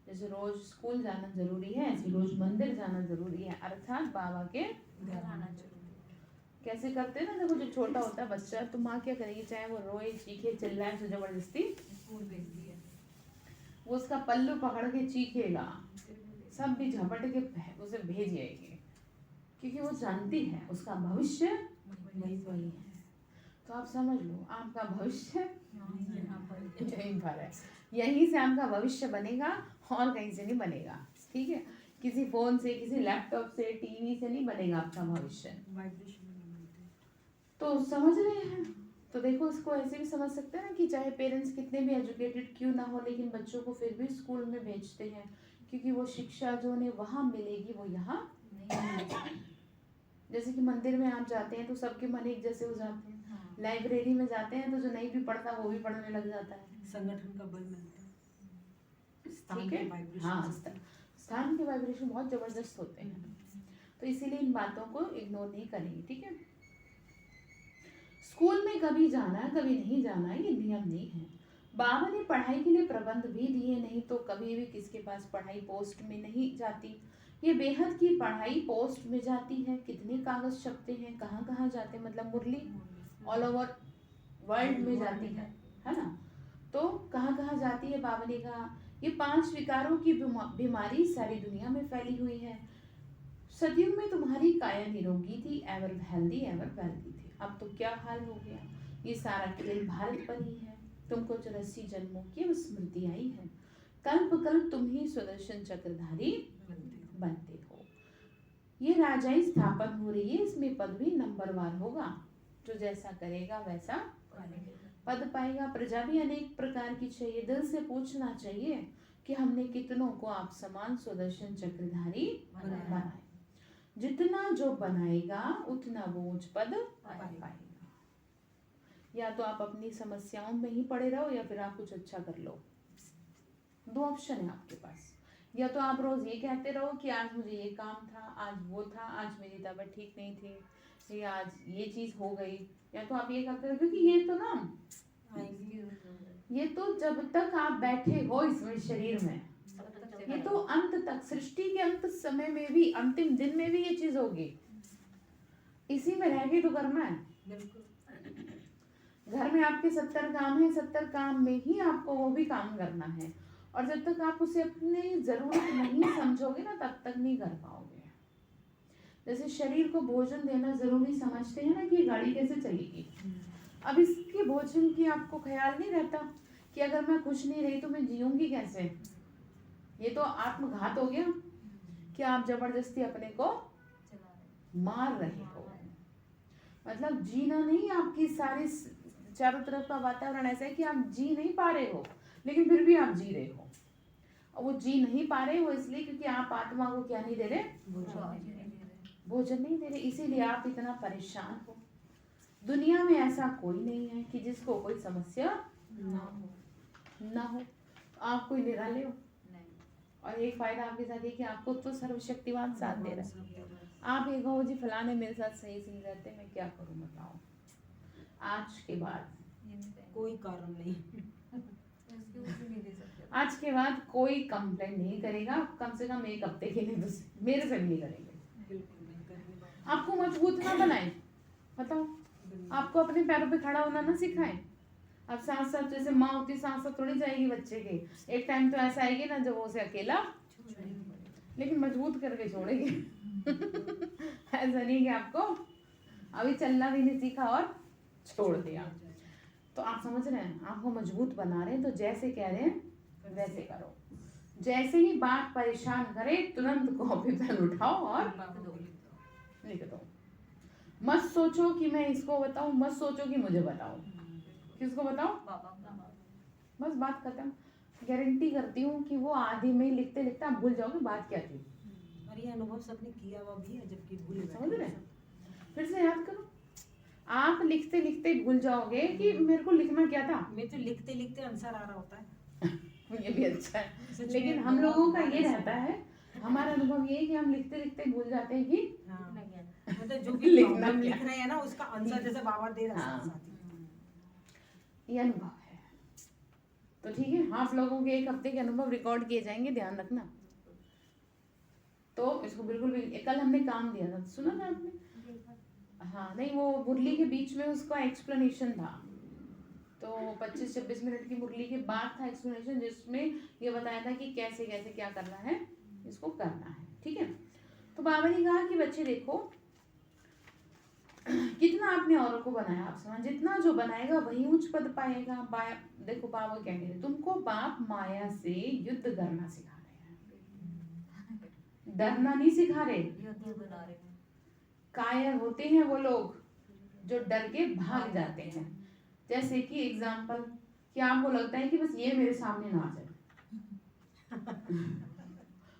जैसे रोज स्कूल जाना जरूरी है, ऐसे रोज मंदिर जाना जरूरी है। अर्थात बाबा के कैसे करते हैं ना, देखो जो छोटा होता है बच्चा, तो माँ क्या करेगी, चाहे वो रोए चीखे चिल्लाए तो जबरदस्ती स्कूल भेजती है। वो उसका पल्लू पकड़ के चीखेगा, सब भी झपट के उसे भेज जाएगी, क्योंकि वो जानती है उसका भविष्य वही है। तो आप समझ लो आपका भविष्य यहीं पर है। यहीं से आपका भविष्य बनेगा और कहीं से नहीं बनेगा। ठीक है, किसी फोन से, किसी लैपटॉप से, टीवी से नहीं बनेगा आपका भविष्य। तो समझ रहे हैं? तो देखो इसको ऐसे भी समझ सकते हैं ना कि चाहे पेरेंट्स कितने भी एजुकेटेड क्यों ना हो, लेकिन बच्चों को फिर भी स्कूल में भेजते हैं, क्योंकि वो शिक्षा जो उन्हें वहाँ मिलेगी वो यहाँ नहीं। जैसे कि मंदिर में आप जाते हैं तो सबके मन एक जैसे हो जाते हैं। लाइब्रेरी में जाते हैं तो जो नहीं भी पढ़ता वो भी पढ़ने लग जाता है। संगठन का बल मिलता है। ठीक है, हाँ, स्थान के वाइब्रेशन बहुत जबरदस्त होते हैं। तो इसीलिए इन बातों को इग्नोर नहीं करेंगे। ठीक है, स्कूल में कभी जाना कभी नहीं जाना ये नियम नहीं है। बाबा ने पढ़ाई के लिए प्रबंध भी दिए, नहीं तो कभी भी किसके पास पढ़ाई पोस्ट में नहीं जाती। ये बेहद की पढ़ाई पोस्ट में जाती है। कितने कागज छपते हैं, कहाँ कहाँ जाते हैं, मतलब मुरली ऑल ओवर वर्ल्ड में जाती है ना। तो कहाँ कहाँ जाती है। बाबा ने कहा ये 5 विकारों की बीमारी सारी दुनिया में फैली हुई है। सदियों में तुम्हारी काया निरोगी थी, एवर हेल्दी एवर वेल्दी थी। अब तो क्या हाल हो गया। ये सारा खेल भारत पर ही है। तुमको 84 जन्मों की स्मृति आई है। कल्प कल्प तुम ही सुदर्शन चक्रधारी बनते हो। ये राजाई स्थापन हो रही है, इसमें पद भी नंबरवार होगा। जो जैसा करेगा वैसा पद पाएगा। प्रजा भी अनेक प्रकार की चाहिए। दिल से पूछना चाहिए कि हमने कितनों को आप समान सुदर्शन चक्रधारी बनाया। जितना जो बनाएगा उतना वो उच्च पद पाएगा। या तो आप अपनी समस्याओं में ही पड़े रहो या फिर आप कुछ अच्छा कर लो। 2 ऑप्शन है आपके पास। या तो आप रोज ये कहते रहो कि आज मुझे ये काम था, आज वो था, आज मेरी तबीयत ठीक नहीं थी, या आज ये चीज हो गई। या तो आप ये करते रहो, क्योंकि ये तो ना, ये तो जब तक आप बैठे हो इसमें शरीर में, ये तो अंत तक, सृष्टि के अंत समय में भी, अंतिम दिन में भी ये चीज होगी। इसी में रह के तो करना है। घर में आपके 70 काम है, 70 काम में ही आपको वो भी काम करना है। और जब तक आप उसे अपनी जरूरत नहीं समझोगे ना, तब तक नहीं कर पाओगे। जैसे शरीर को भोजन देना जरूरी समझते हैं ना कि गाड़ी कैसे चलेगी। अब इसके भोजन की आपको ख्याल नहीं रहता कि अगर मैं खुश नहीं रही तो मैं जीऊंगी कैसे। ये तो आत्मघात हो गया कि आप जबरदस्ती अपने को मार रहे हो। मतलब जीना नहीं, आपकी सारी चारों तरफ का वातावरण ऐसा है कि आप जी नहीं पा रहे हो, लेकिन फिर भी आप जी रहे हो। और वो जी नहीं पा रहे हो इसलिए क्योंकि आप आत्मा को क्या नहीं दे रहे, भोजन नहीं दे रहे। इसीलिए आप इतना परेशान हो। दुनिया में ऐसा कोई नहीं है कि जिसको कोई समस्या ना हो। आप कोई निराले हो? और एक फायदा आपके साथ ये कि आपको तो सर्वशक्तिवान साथ दे रहा है। आप ये कहो जी फलाने मेरे साथ सही से नहीं रहते, मैं क्या करूं बताओ। आज के बाद कोई कारण नहीं। आज के बाद कोई कंप्लेन नहीं करेगा, कम से कम एक हफ्ते के लिए तो मेरे से भी नहीं करेंगे। बिल्कुल नहीं करने वाले। आपको मजबूत ना बनाए, बताओ, आपको अपने पैरों पे खड़ा होना ना सिखाए। अब साथ साथ जैसे माँ होती साथ साथ थोड़ी जाएगी बच्चे के, एक टाइम तो ऐसा आएगी ना जब वो उसे अकेला लेकिन मजबूत करके छोड़ेगी। ऐसा नहीं कि आपको अभी चलना भी नहीं सीखा और छोड़ दिया। तो आप समझ रहे हैं, आपको मजबूत बना रहे हैं, तो जैसे कह रहे हैं वैसे करो। जैसे ही बात परेशान करे तुरंत कॉपी पेन उठाओ और लिख दो। मत सोचो कि मैं इसको बताऊं, मत सोचो कि मुझे बताओ। किसको बताओ? बस बात खत्म। गारंटी करती हूँ कि वो आधे में लिखते लिखते आप भूल जाओगे बात क्या थी। और ये अनुभव सबने किया हुआ भी है, जबकि भूल समझ रहे हैं? फिर से याद करो, आप लिखते लिखते भूल जाओगे कि मेरे को लिखना क्या था। मैं तो लिखते लिखते आंसर आ रहा होता है। ये भी अच्छा है, लेकिन हम लोगों का ये रहता है, हमारा अनुभव ये है कि हम लिखते लिखते भूल जाते हैं कि हाँ, मतलब जो भी लिखना हम क्या? लिख रहे हैं ना उसका आंसर जैसे बाबा दे रहा है हाँ। साथ साथ ही। ये अनुभव है। तो ठीक है, आप लोगों के एक हफ्ते के अनुभव रिकॉर्ड किए जाएंगे, ध्यान रखना। तो इसको बिल्कुल भी, कल हमने काम दिया था, सुना था आपने? हाँ नहीं, वो मुरली के बीच में उसका एक्सप्लेनेशन था, तो 25-26 मिनट की मुरली के बाद था एक्सप्लेनेशन, जिसमें ये बताया था कि कैसे कैसे क्या करना है, इसको करना है। ठीक है, तो बाबा ने कहा कि बच्चे देखो, कितना आपने औरों को बनाया, आप समझ, जितना जो बनाएगा वही उच्च पद पाएगा। देखो बाबा क्या कह रहे हैं, तुमको बाप माया से युद्ध करना सिखा रहे हैं, डरना नहीं सिखा रहे। कायर होते हैं वो लोग जो डर के भाग जाते हैं। जैसे कि एग्जाम्पल, कि आपको लगता है कि बस ये मेरे सामने ना आ जाए,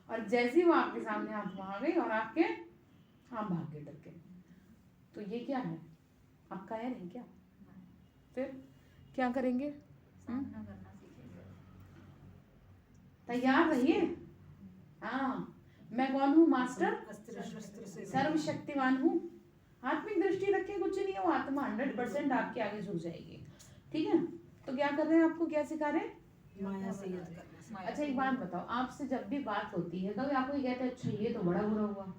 और जैसे ही वो आपके सामने आत्मा आ गई और आपके आप भाग गए डर के, तो ये क्या है? आप कायर हैं क्या? फिर क्या करेंगे? तैयार रहिए। हाँ, मैं कौन हूँ? मास्टर, अस्त्र शस्त्र से सर्वशक्तिमान हूँ। आत्मिक दृष्टि रखे, कुछ नहीं है, वो आत्मा 100% आपके आगे झुक जाएगी। ठीक है, तो क्या कर रहे हैं, आपको क्या सिखा रहे हैं? माया से युद्ध करना। अच्छा एक बात बताओ, आपसे जब भी बात होती है कभी आपको ये कहते हैं अच्छा ये तो बड़ा बुरा हुआ?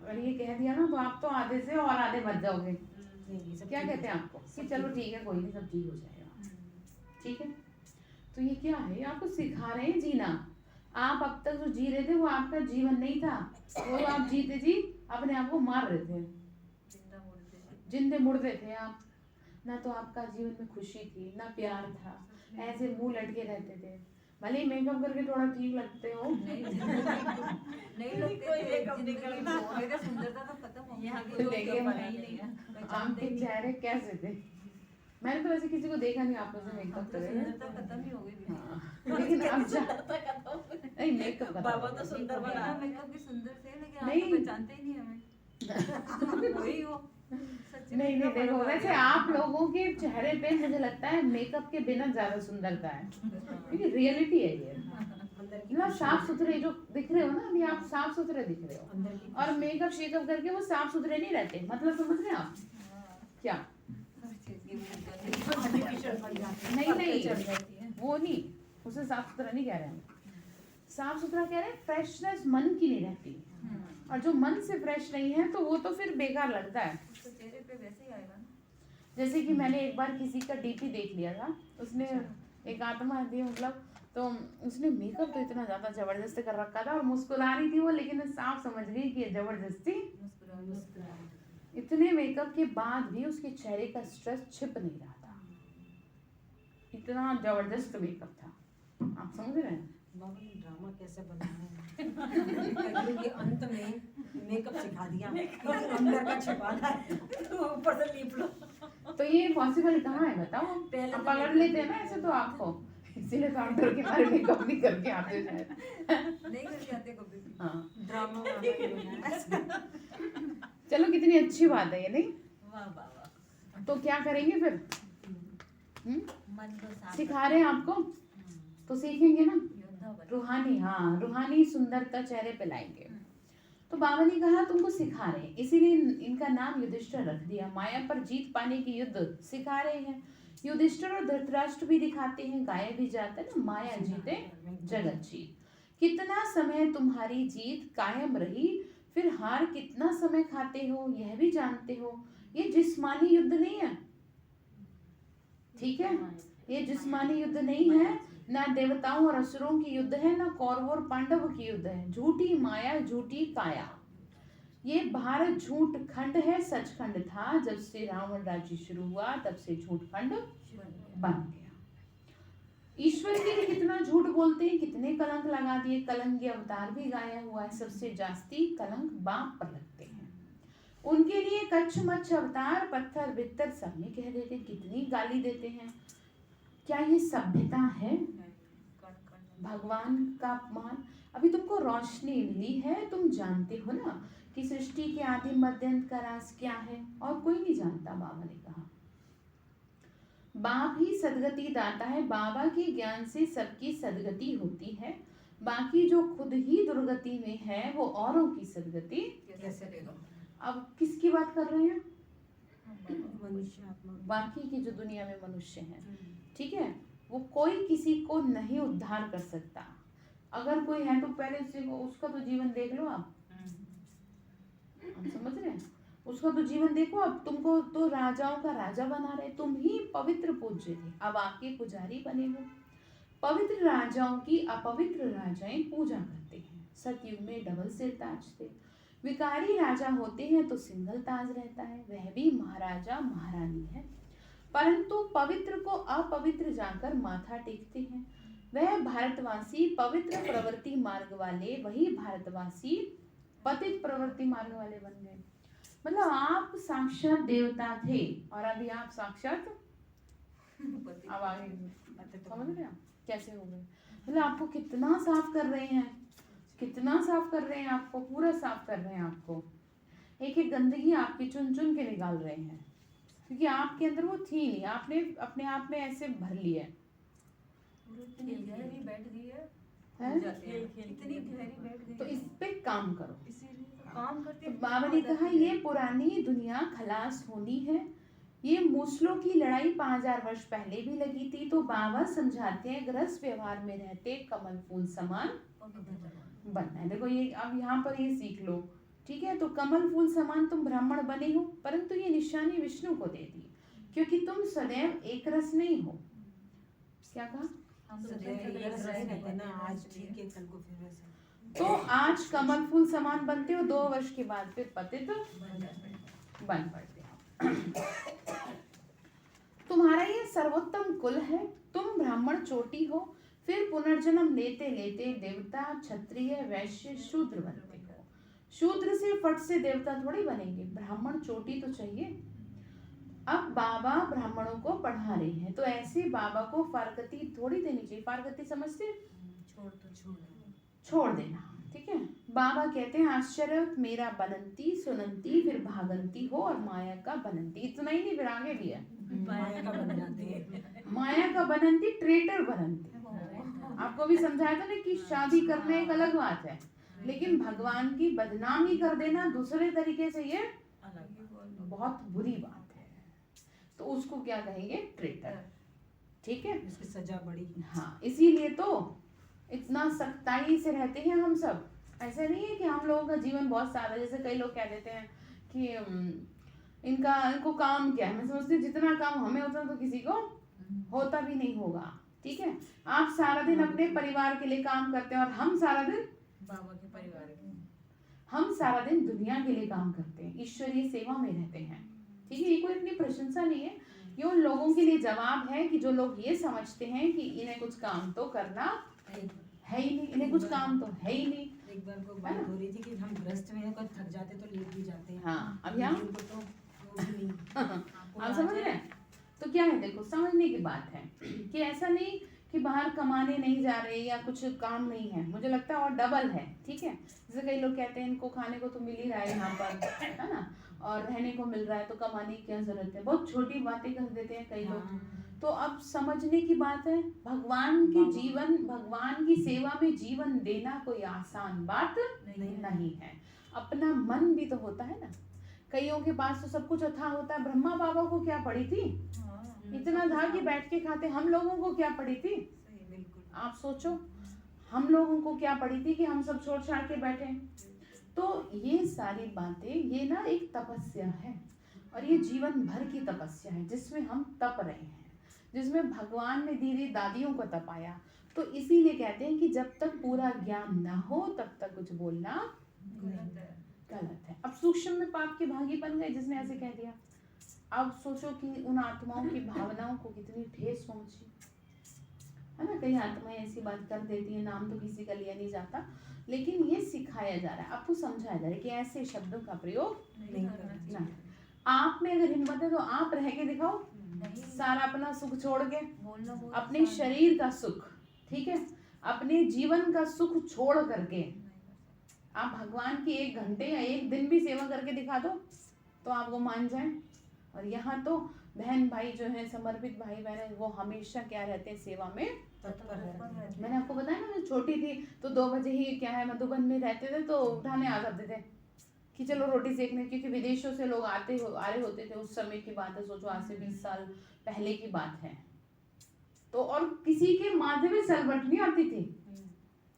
अगर ये कह दिया ना तो आप तो आधे से और आधे बच जाओगे। नहीं, सब क्या ठीक कहते हैं हो आपको कि सब चलो ठीक ठीक है, कोई नहीं, सब ठीक हो जाएगा। ठीक है, तो ये क्या है, आपको सिखा रहे हैं जीना। आप अब तक जो जी रहे थे वो आपका जीवन नहीं था, वो आप जीते जी अपने आप को मार रहे थे, जिंदे मुड़ते थे आप। ना तो आपका जीवन में खुशी थी, ना प्यार था, ऐसे मुंह लटके रहते थे। भले ही मेकअप करके थोड़ा ठीक लगते हो, आपके चेहरे कैसे थे? मैंने तो वैसे किसी को देखा नहीं आप लोगों से मेकअप करे हुए। हाँ, लेकिन अब नहीं मेकअप का बाबा तो सुंदर बना है। नहीं। पहचानते ही नहीं हमें। वही हो। नहीं नहीं, देखो वैसे आप लोगों के चेहरे पे मुझे लगता है मेकअप के बिना ज्यादा सुंदरता है, क्योंकि रियलिटी है ये। अंदर की मतलब साफ सुथरे जो दिख रहे हो ना, अभी आप साफ सुथरे दिख रहे हो, अंदर की और मेकअप शेकअप करके वो साफ सुथरे नहीं रहते। मतलब समझ रहे हैं आप क्या? आर्टिफिशियल बन जाते हैं। नहीं नहीं, वो नहीं, उसे साफ सुथरा नहीं कह रहे हैं। साफ सुथरा कह रहे हैं फ्रेशनेस मन की नहीं रहती, और जो मन से फ्रेश नहीं है तो वो तो फिर बेकार लगता है। चेहरे पे वैसे ही आएगा ना। जैसे कि मैंने एक बार किसी का डीपी देख लिया था, उसने एक आत्मा थी मतलब, तो उसने मेकअप तो इतना ज्यादा जबरदस्त कर रखा था और मुस्कुरा रही थी वो, लेकिन मैं साफ समझ गई कि ये जबरदस्ती। इतने मेकअप के बाद भी उसके चेहरे का स्ट्रेस छिप नहीं रहा था, इतना जबरदस्त मेकअप था। आप समझ रहे हैं? बाबा ने ड्रामा कैसे बनाया है। ये अंत में मेकअप सिखा दिया, अंदर का छिपाना है तो ऊपर से लीप लो। तो ये पॉसिबल कहाँ है बताओ? पहले आप तो पकड़ लेते हैं ना ऐसे तो आपको, इसीलिए तो आप डर के मारे मेकअप नहीं करके आते शायद। नहीं करके आते कभी भी। हाँ ड्रामा बनाया। चलो, कितनी अच्छी बात है ये, नहीं? वाह वाह वाह। तो क्या करेंगे फिर? मन को शांत सिखा रहे हैं आपको तो सीखेंगे ना। योद्धा बने। रूहानी, हाँ रूहानी सुंदरता चेहरे पे लाएंगे। तो बाबा ने कहा तुमको सिखा रहे हैं, इसीलिए इनका नाम युधिष्ठिर रख दिया। माया पर जीत पाने की युद्ध सिखा रहे हैं। युधिष्ठिर और धृतराष्ट्र भी दिखाते हैं, गाया भी जाता है ना, माया जीते जगत जीत। कितना समय तुम्हारी जीत कायम रही, फिर हार कितना समय खाते हो यह भी जानते हो। ये जिस्मानी युद्ध नहीं है, ठीक है, ये जिस्मानी युद्ध नहीं है, ना देवताओं और असुरों की युद्ध है, ना कौरव और पांडव की युद्ध है। झूठी माया, झूठी काया। ये भारत झूठ खंड है, सच खंड था। जब से रावण राज्य शुरू हुआ तब से झूठ खंड बन गया। ईश्वर के लिए कितना झूठ बोलते हैं, कितने कलंक लगा दिए। कलंक अवतार भी गाया हुआ है, सबसे जास्ती कलंक बाप पर लगते हैं। उनके लिए कच्छ मच्छ अवतार, पत्थर बित्तर सब में कह देते, कितनी गाली देते हैं। क्या ये सभ्यता है? भगवान का अपमान। अभी तुमको रोशनी मिली है, तुम जानते हो ना कि सृष्टि के आदि मध्य अंत का राज क्या है, और कोई नहीं जानता। बाबा ने कहा बाप ही सदगति दाता है, बाबा के ज्ञान से सबकी सदगति होती है। बाकी जो खुद ही दुर्गति में है वो औरों की सदगति कैसे देगा? अब किसकी बात कर रहे हैं? मनुष्य आत्मा। बाकी की जो दुनिया में मनुष्य हैं, ठीक है, वो कोई किसी को नहीं उद्धार कर सकता। अगर कोई है तो पहले उसका तो जीवन देख लो आप समझ रहे हैं? उसका तो जीवन देखो। अब तुमको तो राजाओं का राजा बना रहे, तुम ही पवित्र पूज्य थे, अब आपके पुजारी बने हो। पवित्र राजाओं की अपवित्र राजाएं पूजा करते हैं। सतयुग में डबल सिर ताज थे। विकारी राजा होते हैं तो सिंगल ताज रहता है, वह भी महाराजा महारानी है। परंतु पवित्र को अपवित्र जाकर माथा टेकते हैं। वह भारतवासी पवित्र प्रवृत्ति मार्ग वाले, वही भारतवासी पतित प्रवृत्ति मार्ग वाले बन गए। मतलब आप साक्षात देवता थे और अभी आप साक्षात अब आगे समझ रहे हैं कैसे हो गए। मतलब आपको कितना साफ कर रहे हैं, कितना साफ कर रहे हैं, आपको पूरा साफ कर रहे हैं। आपको एक एक गंदगी आपकी चुन चुन के निकाल रहे हैं, क्योंकि आपके अंदर वो थी नहीं, आपने अपने आप में ऐसे भर लिया है। इतनी गहरी बैठ गई है, इतनी गहरी बैठ गई तो इस पे काम करो। इसीलिए तो काम करते तो बाबा ने कहा ये पुरानी दुनिया खलास होनी है। ये मूसलों की लड़ाई 5000 वर्ष पहले भी लगी थी। तो बाबा समझाते हैं गृहस्थ व्यवहार में रहते कमल फूल समान बनना है। देखो ये अब यहाँ पर ये सीख लो, ठीक है। तो कमल फूल समान तुम ब्राह्मण बने हो, परंतु ये निशानी विष्णु को दे दी, क्योंकि तुम सदैव एक रस नहीं हो। क्या कहा? हम रहते ना, आज ठीक है कल को फिर वैसे। तो आज कमल फूल समान बनते हो, 2 वर्ष के बाद फिर पतित बन पड़ते हो। तुम्हारा ये सर्वोत्तम कुल है, तुम ब्राह्मण चोटी हो, फिर पुनर्जन्म लेते लेते देवता, क्षत्रिय, वैश्य, शूद्र बनते हो। शूद्र से फट से देवता थोड़ी बनेंगे, ब्राह्मण चोटी तो चाहिए। अब बाबा ब्राह्मणों को पढ़ा रहे हैं, तो ऐसे बाबा को फारकती थोड़ी देनी चाहिए। फारकती समझते? छोड़ देना, ठीक है। बाबा कहते हैं आश्चर्य मेरा बनंती सुनंती फिर भागंती हो, और माया का बनंती। इतना ही नहीं, फिर आगे भी है माया का बन जाते हैं। माया का बनंती, ट्रेटर बनंती। आपको भी समझाया था ना कि शादी करने एक अलग बात है, लेकिन भगवान की बदनामी कर देना दूसरे तरीके से, ये बहुत बुरी बात है। तो उसको क्या कहेंगे? ट्रेटर, ठीक है। इसकी सजा बड़ी। हाँ, इसीलिए तो इतना सख्ताई से रहते हैं हम सब। ऐसा नहीं है कि हम लोगों का जीवन बहुत सादा, जैसे कई लोग कह देते हैं कि इनको काम क्या है। मैं समझती हूँ जितना काम हमें होता है तो किसी को होता भी नहीं होगा, ठीक है। आप सारा दिन अपने परिवार के लिए काम करते हैं और हम सारा दिन बाबा के परिवार के, हम सारा दिन दुनिया के लिए काम करते हैं, ईश्वरीय सेवा में रहते हैं, ठीक है। ये कोई अपनी प्रशंसा नहीं है, ये उन लोगों के लिए जवाब है कि जो लोग ये समझते हैं कि इन्हें कुछ काम तो करना है ही नहीं, इन्हें कुछ काम तो है ही नहीं। एक बार को बात हो रही थी कि हम ग्रस्त में होकर थक जाते तो लेट भी जाते हैं। हाँ, अब यहाँ उनको तो वो भी नहीं। आप समझ रहे हैं? तो क्या है, देखो समझने की बात है कि ऐसा नहीं कि बाहर कमाने नहीं जा रहे या कुछ काम नहीं है, मुझे लगता है और डबल है, ठीक है। जैसे कई लोग कहते हैं इनको खाने को तो मिल ही रहा है यहाँ पर, है ना, और रहने को मिल रहा है तो कमाने की क्या जरूरत है, बहुत छोटी बातें कर देते हैं कई लोग। तो अब समझने की बात है, भगवान के जीवन, भगवान की सेवा में जीवन देना कोई आसान बात नहीं है। अपना मन भी तो होता है ना, कईयों के पास तो सब कुछ अच्छा होता है। ब्रह्मा बाबा को क्या पड़ी थी, इतना था कि बैठ के खाते। हम लोगों को क्या पड़ी थी, आप सोचो, हम लोगों को क्या पड़ी थी कि हम सब छोड़ छाड़ के बैठे। तो ये सारी बातें, ये ना एक तपस्या है, और ये जीवन भर की तपस्या है जिसमें हम तप रहे हैं, जिसमें भगवान ने दीदी दादियों को तपाया। तो इसीलिए कहते हैं कि जब तक पूरा ज्ञान ना हो तब तक कुछ बोलना गलत है। अब सूक्ष्म में पाप के भागी बन गए जिसने ऐसे कह दिया। अब सोचो कि उन आत्माओं की भावनाओं को कितनी ठेस पहुंची, है ना। कई आत्माएं ऐसी बात कर देती हैं, नाम तो किसी का लिया नहीं जाता, लेकिन ये सिखाया जा रहा है, आपको समझाया जा रहा है कि ऐसे शब्दों का प्रयोग नहीं करना ना। आप में अगर हिम्मत है तो आप रह के दिखाओ, सारा अपना सुख छोड़ के, बोलना अपने शरीर का सुख, ठीक है, अपने जीवन का सुख छोड़ करके आप भगवान की 1 घंटे या 1 दिन भी सेवा करके दिखा दो तो आप वो मान जाएं। और यहाँ तो बहन भाई जो है, समर्पित भाई बहन, वो हमेशा क्या रहते हैं, सेवा में तत्पर रहते। मैंने आपको बताया ना, मैं छोटी थी तो 2 बजे ही क्या है मधुबन में रहते थे तो उठाने आ जाते थे कि चलो रोटी सेकने, क्योंकि विदेशों से लोग आ रहे होते थे। उस समय की बात है, सोचो आज से 20 साल पहले की बात है। तो और किसी के माथे में सलबट नहीं आती थी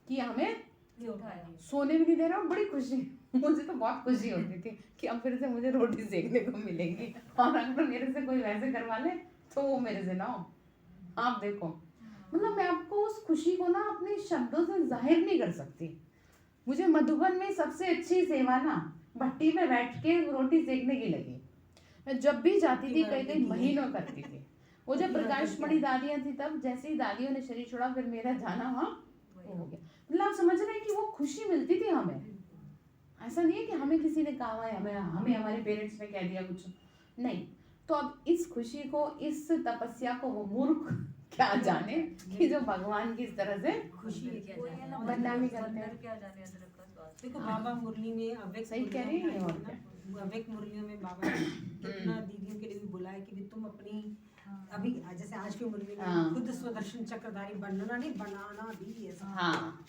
कि हमें सोने भी नहीं दे रहा हूँ। बड़ी खुशी, मुझे तो बहुत खुशी होती थी कि अब फिर से मुझे रोटी सेकने को मिलेगी, और अगर मेरे से कोई वैसे करवा ले तो वो मेरे से ना हो। आप देखो, मतलब मैं आपको उस खुशी को ना अपने शब्दों से जाहिर नहीं कर सकती। मुझे मधुबन में सबसे अच्छी सेवा ना भट्टी पे बैठ के रोटी सेकने की लगी। मैं जब भी जाती थी कई कई महीनों करती थी। वो जब प्रकाश मणि दादियाँ थी तब, जैसे ही दादियों ने शरीर छोड़ा फिर मेरा जाना वहाँ हो गया। मतलब आप समझ रहे हैं कि वो खुशी मिलती थी हमें। ऐसा नहीं है कि हमें किसी ने कहा है, हमें हमारे पेरेंट्स ने कह दिया कुछ नहीं। तो अब इस खुशी को, इस तपस्या को वो मूर्ख क्या जाने कि जो भगवान की इस तरह से खुशी बदनामी करते हैं। क्या जाने अदरक का स्वाद। देखो बाबा मुरली में अव्यक्त सही कह रही है, और क्या। अव्यक्त मुरलियों में बाबा ने कितना दीदियों के लिए भी बुलाया कि भी तुम अपनी अभी जैसे आज की मुरली में खुद स्वदर्शन चक्रधारी बनना नहीं, बनाना भी ऐसा। हाँ,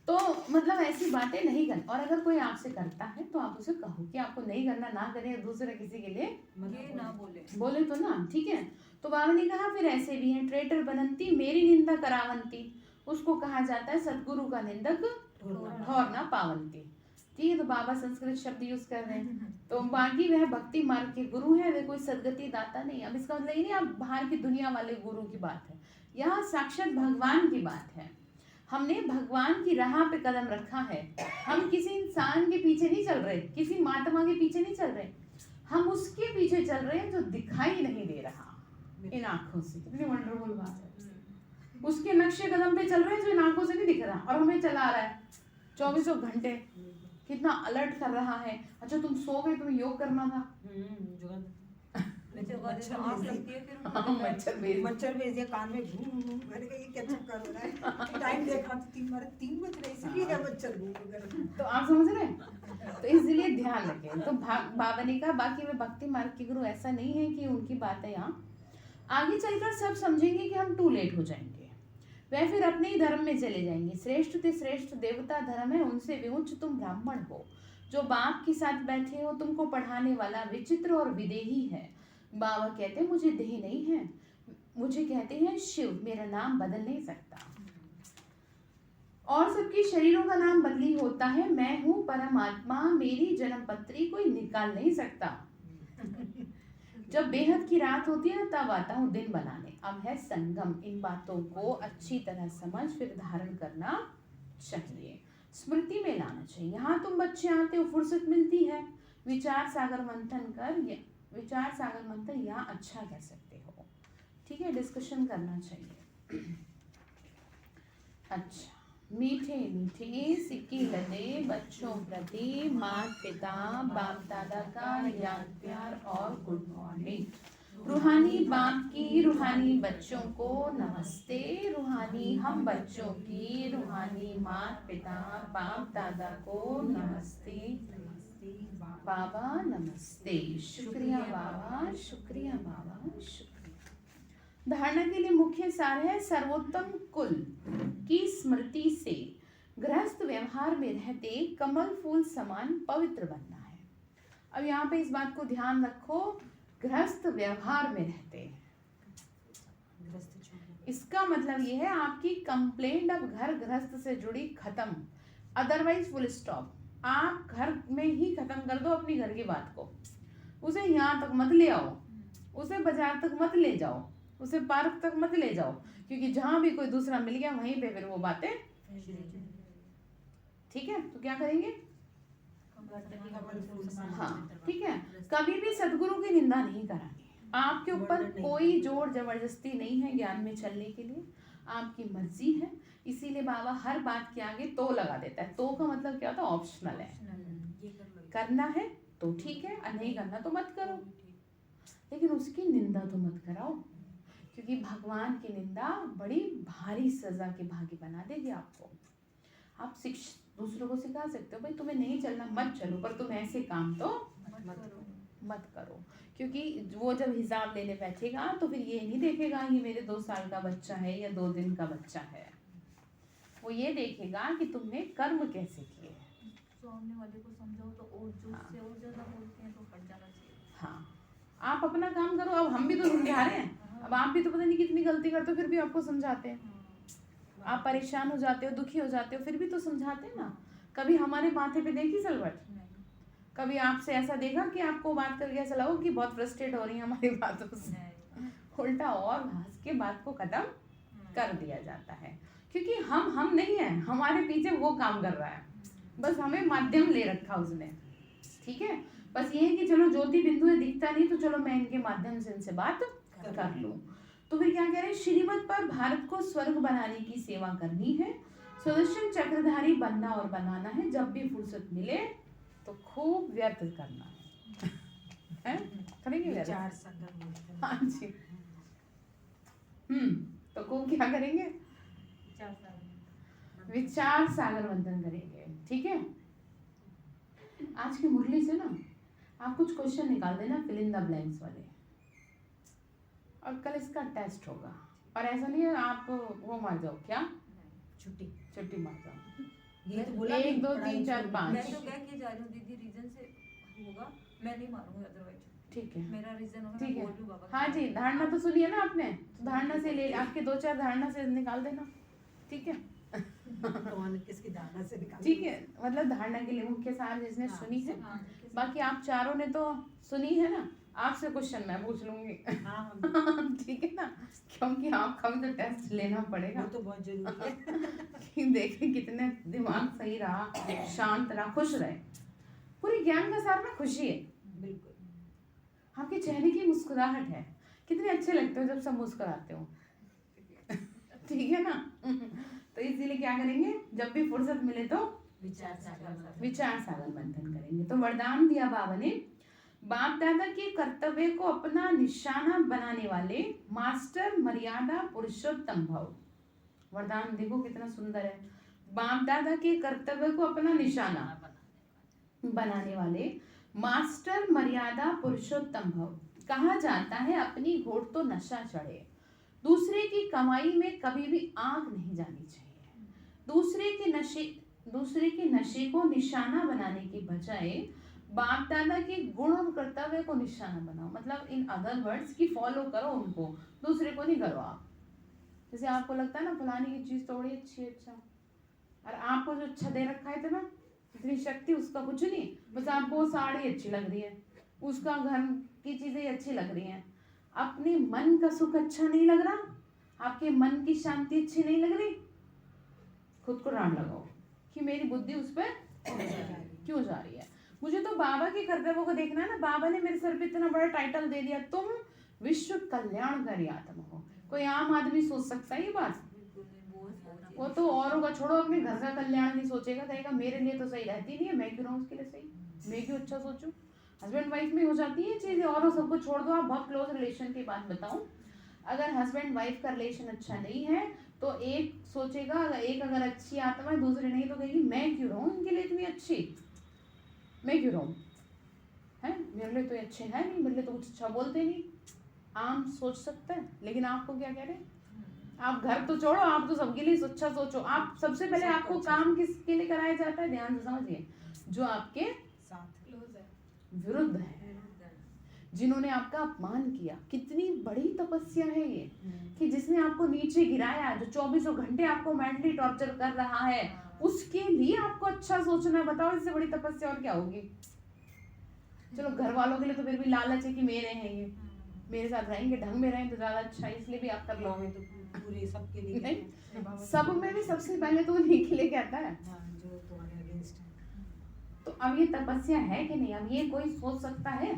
तो मतलब ऐसी बातें नहीं करनी। और अगर कोई आपसे करता है तो आप उसे कहो कि आपको नहीं करना, ना करें, दूसरे किसी के लिए ये ना बोले तो ना, ठीक है। तो बाबा ने कहा फिर ऐसे भी हैं, ट्रेटर बनंती मेरी निंदा करावंती, उसको कहा जाता है सतगुरु का निंदक ठौर ना पावंती, ठीक है। तो बाबा संस्कृत शब्द यूज कर रहे हैं। तो बाकी वह भक्ति मार्ग के गुरु है, वे कोई सदगति दाता नहीं। अब इसका मतलब ये नहीं आप बाहर की दुनिया वाले गुरु की बात है, यहाँ साक्षात भगवान की बात है। हमने भगवान की राह पे कदम रखा है, हम किसी इंसान के पीछे नहीं चल रहे, किसी महात्मा के पीछे नहीं चल रहे, हम उसके पीछे चल रहे हैं जो दिखाई नहीं दे रहा इन आंखों से। कितनी वंडरफुल बात है। उसके नक्शे कदम पे चल रहे हैं जो इन आंखों से नहीं दिख रहा, और हमें चला रहा है 24 घंटे, कितना अलर्ट कर रहा है। अच्छा तुम सो गए, तुम्हें योग करना था, मच्छर भेज दिया कान में, मैंने कहा ये क्या चक्कर हो रहा है। टाइम देखा तो 3 बज रहे, इसलिए मच्छर घूम रहे। तो आप समझ रहे हैं, तो इसलिए ध्यान रखें। तो बाबा ने कहा बाकी में भक्ति मार्ग के गुरु ऐसा नहीं है कि उनकी बातें यहाँ आगे चलकर सब समझेंगे कि हम टू लेट हो जाएंगे, वह फिर अपने ही धर्म में चले जाएंगे। श्रेष्ठ ते श्रेष्ठ देवता धर्म है, उनसे भी उच्च तुम ब्राह्मण हो। जो बाप के साथ बैठे हो तुमको पढ़ाने वाला विचित्र और विदेही है। बाबा कहते हैं मुझे देह नहीं है, मुझे कहते हैं शिव, मेरा नाम बदल नहीं सकता। और सबके शरीरों का नाम बदली होता है, मैं हूँ परमात्मा, मेरी जन्म पत्री कोई निकाल नहीं सकता। जब बेहद की रात होती है ना तब आता हूँ दिन बनाने। अब है संगम, इन बातों को अच्छी तरह समझ फिर धारण करना चाहिए, स्मृति में लाना चाहिए। यहाँ तुम बच्चे आते हो, फुर्सत मिलती है, विचार सागर मंथन कर, विचार सागर मंथन यहाँ अच्छा कर सकते हो, ठीक है, डिस्कशन करना चाहिए। अच्छा, मीठे मीठे सिक्के लदे बच्चों प्रति माता पिता बाप दादा का याद प्यार और गुड मॉर्निंग। रूहानी बाप की रूहानी बच्चों को नमस्ते। रूहानी हम बच्चों की रूहानी माता पिता बाप दादा को नमस्ते। बाबा नमस्ते। शुक्रिया बाबा, शुक्रिया बाबा, शुक्रिया। धारणा के लिए मुख्य सार है सर्वोत्तम कुल की स्मृति से गृहस्थ व्यवहार में रहते कमल फूल समान पवित्र बनना है। अब यहाँ पे इस बात को ध्यान रखो, गृहस्थ व्यवहार में रहते हैं, इसका मतलब ये है आपकी कंप्लेंट अब घर गृहस्थ से जुड़ी खत्म, अदरवाइज फुल स्टॉप। आप घर में ही खत्म कर दो अपनी घर की बात को, उसे यहाँ तक मत ले आओ, उसे बाजार तक मत ले जाओ, उसे पार्क तक मत ले जाओ, क्योंकि जहां भी कोई दूसरा मिल गया वहीं पे फिर वो बातें, ठीक है। तो क्या करेंगे, हाँ ठीक है, कभी भी सदगुरु की निंदा नहीं करानी। आपके ऊपर कोई जोर जबरदस्ती नहीं है ज्ञान में चलने के लिए, आपकी मर्जी है। इसीलिए बाबा हर बात के आगे तो लगा देता है। तो का मतलब क्या होता है, ऑप्शनल है, करना है तो ठीक है, और नहीं करना तो मत करो, लेकिन उसकी निंदा तो मत कराओ, क्योंकि भगवान की निंदा बड़ी भारी सजा के भागी बना देगी आपको। आप दूसरों को सिखा सकते हो, भाई तुम्हें नहीं चलना मत चलो, पर तुम ऐसे काम तो मत करो, क्योंकि वो जब हिसाब लेने बैठेगा तो फिर ये नहीं देखेगा ये मेरे 2 साल का बच्चा है या 2 दिन का बच्चा है, वो ये देखेगा कि तुमने कर्म कैसे किए। सामने वाले को समझाओ तो और जो उससे और ज्यादा बोलते हैं तो हट जाना चाहिए। हाँ, आप अपना काम करो। अब हम भी तो समझा रहे हैं, अब आप भी तो पता नहीं कितनी गलती करते हो, फिर भी आपको समझाते हैं। आप परेशान हो जाते हो, दुखी हो जाते हो, फिर भी तो समझाते हैं ना। कभी हमारे माथे पे देखी सलवट, कभी आपसे ऐसा देखा कि आपको बात करके ऐसा लगा कि बहुत फ्रस्ट्रेट हो रही है हमारी बातों से, उल्टा और हंस के बात को खत्म कर दिया जाता है, क्योंकि हम नहीं है, हमारे पीछे वो काम कर रहा है, बस हमें माध्यम ले रखा उसने, ठीक है। बस ये है कि चलो ज्योति बिंदु है, दिखता नहीं तो चलो मैं इनके माध्यम से इनसे बात कर लूं। तो फिर क्या कह रहे हैं, श्रीमत पर भारत को स्वर्ग बनाने की सेवा करनी है, सुदर्शन चक्रधारी बनना और बनाना है, जब भी फुर्सत मिले तो खूब व्यर्थ करना है, करेंगे व्यर्थ, हाँ जी। तो खूब क्या करेंगे, विचार सागर मंथन करेंगे, ठीक है। आज की मुरली से ना आप कुछ क्वेश्चन निकाल देना, फिल इन द ब्लैंक्स वाले, और कल इसका टेस्ट होगा। और ऐसा नहीं है आप वो मार जाओ, क्या छुट्टी मार जाओ, ये तो बोला 1 2 3 4 5। मैं तो क्या किए जा रही हूँ दीदी, रीजन से होगा, मैं नहीं मारूंगी अदरवाइज, ठीक है, मेरा रीजन होगा, ठीक मैं है। बोल दूं बाबा। हाँ जी, धारणा तो सुनिए ना आपने, तो धारणा से ले, आपके 2-4 धारणा से निकाल देना, ठीक है। किसकी धारणा से निकाल, ठीक है, मतलब धारणा के लिए मुख्य सार जिसने सुनी है, हाँ, बाकी आप चारों ने तो सुनी है ना। आपसे क्वेश्चन मैं पूछ लूंगी, ठीक है ना, क्योंकि आपका भी तो टेस्ट लेना पड़ेगा, वो तो बहुत जरूरी है। कि देखें कितने दिमाग सही रहा, शांत रहा, खुश रहे। पूरी ज्ञान का सार ना खुशी है, बिल्कुल। आपके चेहरे की मुस्कुराहट है, कितने अच्छे लगते हो जब सब मुस्कुराते हो, ठीक है ना। तो इसीलिए क्या करेंगे, जब भी फुर्सत मिले तो विचार सागर मंथन करेंगे। तो वरदान दिया बाबा ने, बाप दादा के कर्तव्य को अपना निशाना बनाने वाले मास्टर मर्यादा पुरुषोत्तम भव। वरदान देखो कितना सुंदर है, बाप दादा के कर्तव्य को अपना निशाना बनाने वाले मास्टर मर्यादा पुरुषोत्तम भव। कहा जाता है अपनी घोट तो नशा चढ़े, दूसरे की कमाई में कभी भी आग नहीं जानी चाहिए। दूसरे के नशे को निशाना बनाने की बजाय बाप दादा के गुण और कर्तव्य को निशाना बनाओ, मतलब इन अदर वर्ड्स की फॉलो करो उनको, दूसरे को नहीं करो आप। जैसे आपको लगता है ना फलानी की चीज थोड़ी अच्छी है, अच्छा, और आपको जो अच्छा दे रखा है ना, इतनी शक्ति, उसका कुछ नहीं, बस आपको वो साड़ी अच्छी लग रही है, उसका घर की चीजें अच्छी लग रही हैं, अपने मन का सुख अच्छा नहीं लग रहा, आपके मन की शांति अच्छी नहीं लग रही, खुद को रान लगाओ कि मेरी बुद्धि उस पर क्यों जा रही है। मुझे तो बाबा के कर्तव्यों को देखना है ना, बाबा ने मेरे सर पे इतना बड़ा टाइटल दे दिया, तुम विश्व कल्याणकारी आत्मा हो। कोई आम आदमी सोच सकता है ये बात? वो तो औरों का छोड़ो, अपने घर का कल्याण नहीं सोचेगा, कहेगा मेरे लिए तो सही रहती नहीं है, मैं क्यों रहूं उसके लिए सही, मैं क्यों अच्छा सोचूं। हस्बैंड वाइफ में हो जाती है चीजें, और वो सबको छोड़ दो। आप बहुत क्लोज रिलेशन की बात बताऊं, अगर हस्बैंड वाइफ का रिलेशन अच्छा नहीं है तो एक सोचेगा, एक अगर अच्छी आत्मा है, दूसरी नहीं तो कहेगी मैं क्यों रहूं इनके लिए इतनी अच्छी, मैं क्यों रहूं, है मेरे लिए तो ये अच्छे है नहीं, मेरे लिए तो कुछ अच्छा बोलते नहीं। आम सोच सकता है, लेकिन आपको क्या कह रहे हैं, आप घर तो छोड़ो, आप तो सबके लिए अच्छा सोचो। आप सबसे पहले आपको काम किसके लिए कराया जाता है, ध्यान से समझिए, जो आपके साथ क्लोज है। विरुद्ध है, जिन्होंने आपका अपमान किया। कितनी बड़ी तपस्या है ये, कि जिसने आपको नीचे गिराया, जो 24 घंटे आपको मेंटली टॉर्चर कर रहा है, उसके लिए आपको अच्छा सोचना है। बताओ इससे बड़ी तपस्या और क्या होगी। चलो घर वालों के लिए तो फिर भी लालच है कि मेरे हैं ये, मेरे साथ रहेंगे, ढंग में रहेंगे तो ज्यादा अच्छा है, इसलिए भी आप कर लोगे। तो पूरे सबके लिए नहीं, सब में भी सबसे पहले तो उन्हीं के लिए कहता है। हाँ, जो तुम्हारे अगेंस्ट है। तो अब ये तपस्या है कि नहीं, अब ये कोई सोच सकता है,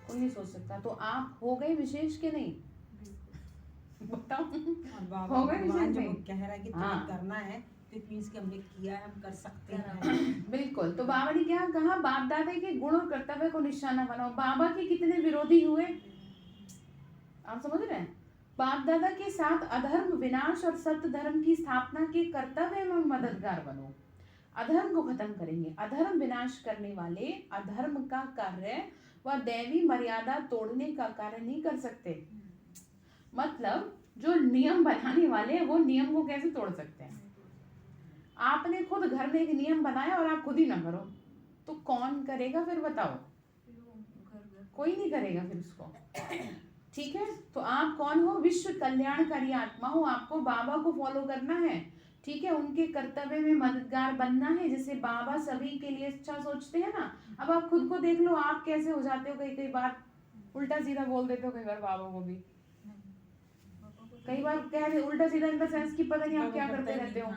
कोई नहीं सोच सकता। तो आप हो गए विशेष के नहीं, बताओ और बाबा हो गए भगवान विशेष जब में। कह रहा है कि हाँ। तुम्हें करना है तो इट मींस कि हमने किया है, हम कर सकते हैं। बिल्कुल। तो बाबा ने क्या कहा, बाप दादा के गुण और कर्तव्य को निशाना बनाओ। बाबा के कितने विरोधी हुए, आप समझ रहे हैं। बाप दादा के साथ अधर्म विनाश और सत्य धर्म की स्थापना के कर्तव्य में मददगार बनो। अधर्म को खत्म करेंगे। अधर्म विनाश करने वाले अधर्म का कार्य व दैवी मर्यादा तोड़ने का कार्य नहीं कर सकते। मतलब जो नियम बनाने वाले हैं वो नियम को कैसे तोड़ सकते हैं। आपने खुद घर में एक नियम बनाया और आप खुद ही ना करो तो कौन करेगा फिर, बताओ। कोई नहीं करेगा फिर उसको, ठीक है। तो आप कौन हो, विश्व कल्याणकारी आत्मा हो। आपको बाबा को फॉलो करना है, ठीक है। उनके कर्तव्य में मददगार बनना है, जैसे बाबा सभी के लिए अच्छा सोचते हैं ना। अब आप खुद को देख लो, आप कैसे हो जाते हो, कई कई बार उल्टा सीधा बोल देते हो, कई बार बाबा को भी कई बार कह रहे उल्टा सीधा इन द सेंस की पता नहीं आप क्या करते रहते हो।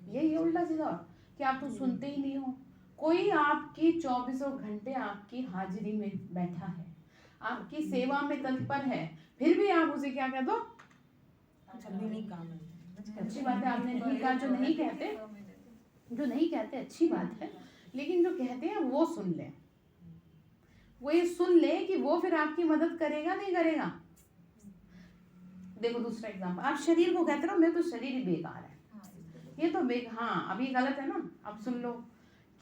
यही उल्टा सीधा कि आप तो सुनते ही नहीं हो। कोई आपकी 24 घंटे आपकी हाजिरी में बैठा है, आपकी सेवा में तत्पर है, फिर भी आप उसे क्या कह दो, चलने नहीं काम है। अच्छी बात है आपने नहीं कहा। जो नहीं कहते, जो नहीं कहते अच्छी बात है, लेकिन जो कहते हैं वो सुन ले, वो ये सुन ले कि वो फिर आपकी मदद करेगा नहीं करेगा। देखो दूसरा एग्जाम्पल, आप शरीर को कहते रहो मैं तो शरीर ही बेकार है, ये तो हाँ अभी गलत है ना। अब सुन लो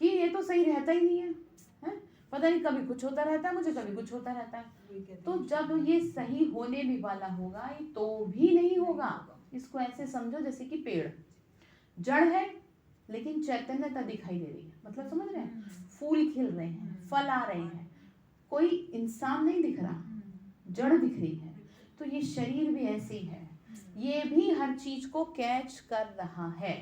कि ये तो सही रहता ही नहीं है, है? पता नहीं कभी कुछ होता रहता है मुझे, कभी कुछ होता रहता है। तो जब ये सही होने भी वाला होगा ये तो भी नहीं होगा। इसको ऐसे समझो जैसे कि पेड़ जड़ है लेकिन चैतन्यता दिखाई दे रही है, मतलब समझ रहे हैं, फूल खिल रहे हैं, फल आ रहे हैं, कोई इंसान नहीं दिख रहा, जड़ दिख रही है। तो ये शरीर भी ऐसे ही है, ये भी हर चीज को कैच कर रहा है।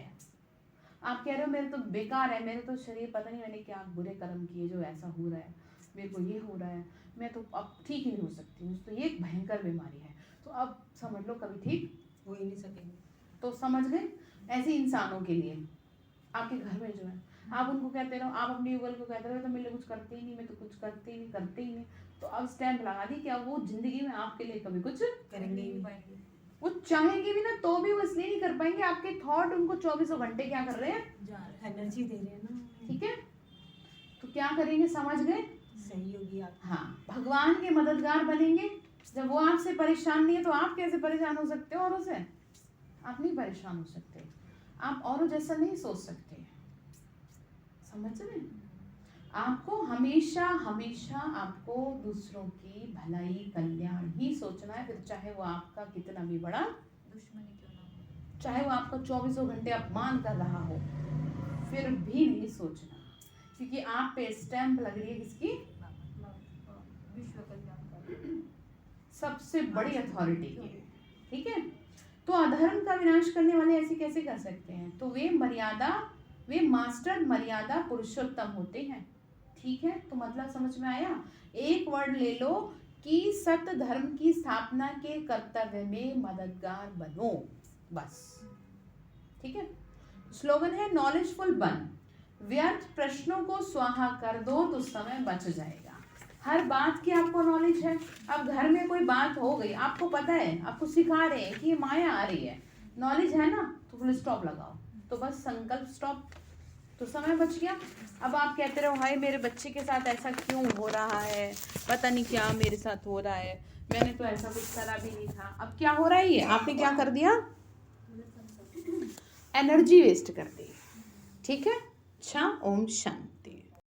आप कह रहे हो मेरे तो बेकार है, मेरे तो शरीर पता नहीं मैंने क्या बुरे कर्म किए जो ऐसा हो रहा है, मेरे को ये हो रहा है, मैं तो अब ठीक ही नहीं हो सकती, मुझे तो ये एक भयंकर बीमारी है। तो अब समझ लो कभी ठीक हो ही नहीं सकेंगे। तो समझ गए। ऐसे इंसानों के लिए आपके घर में जो है, आप उनको कहते रहो, आप अपनी युगल को कहते रहो तो मेरे लिए कुछ करते ही नहीं, मैं तो कुछ करते ही नहीं। तो अब स्टैम्प लगा दी क्या वो जिंदगी में आपके लिए कभी कुछ करेंगे ही नहीं। वो चाहेंगे भी ना तो भी वो इसलिए नहीं कर पाएंगे, आपके थॉट उनको 24 घंटे क्या कर रहे हैं, एनर्जी दे रहे हैं ना। ठीक है। तो क्या करेंगे, समझ गए। सहयोगी आप। हाँ, भगवान के मददगार बनेंगे। जब वो आपसे परेशान नहीं है तो आप कैसे परेशान हो सकते हो औरों से, आप नहीं परेशान हो सकते, आप औरों जैसा नहीं सोच सकते, समझ रहे हैं। आपको हमेशा हमेशा आपको दूसरों की भलाई कल्याण ही सोचना है, फिर चाहे वो आपका कितना भी बड़ा दुश्मनी क्यों ना हो। चाहे वो आपका 24 घंटे अपमान कर रहा हो, फिर भी नहीं सोचना, क्योंकि आप पे स्टैम्प लग रही है किसकी, विश्व कल्याण सबसे बड़ी अथॉरिटी की, ठीक है। तो अधर्म का विनाश करने वाले ऐसे कैसे कर सकते हैं, तो वे मास्टर मर्यादा पुरुषोत्तम होते हैं, ठीक है। तो मतलब समझ में आया। एक वर्ड ले लो कि सत्य धर्म की स्थापना के कर्तव्य में मददगार बनो, बस, ठीक है। स्लोगन है नॉलेजफुल बन, व्यर्थ प्रश्नों को स्वाहा कर दो तो समय बच जाएगा। हर बात की आपको नॉलेज है। अब घर में कोई बात हो गई, आपको पता है, आपको सिखा रहे हैं कि ये माया आ रही है, नॉलेज है ना, तो फुल स्टॉप लगाओ, तो बस संकल्प स्टॉप, तो समय बच गया। अब आप कहते रहो हाय मेरे बच्चे के साथ ऐसा क्यों हो रहा है, पता नहीं क्या मेरे साथ हो रहा है, मैंने तो ऐसा कुछ करा भी नहीं था। अब क्या हो रहा है, ये आपने क्या कर दिया, एनर्जी वेस्ट कर दी। ठीक है। अच्छा, ओम शांति।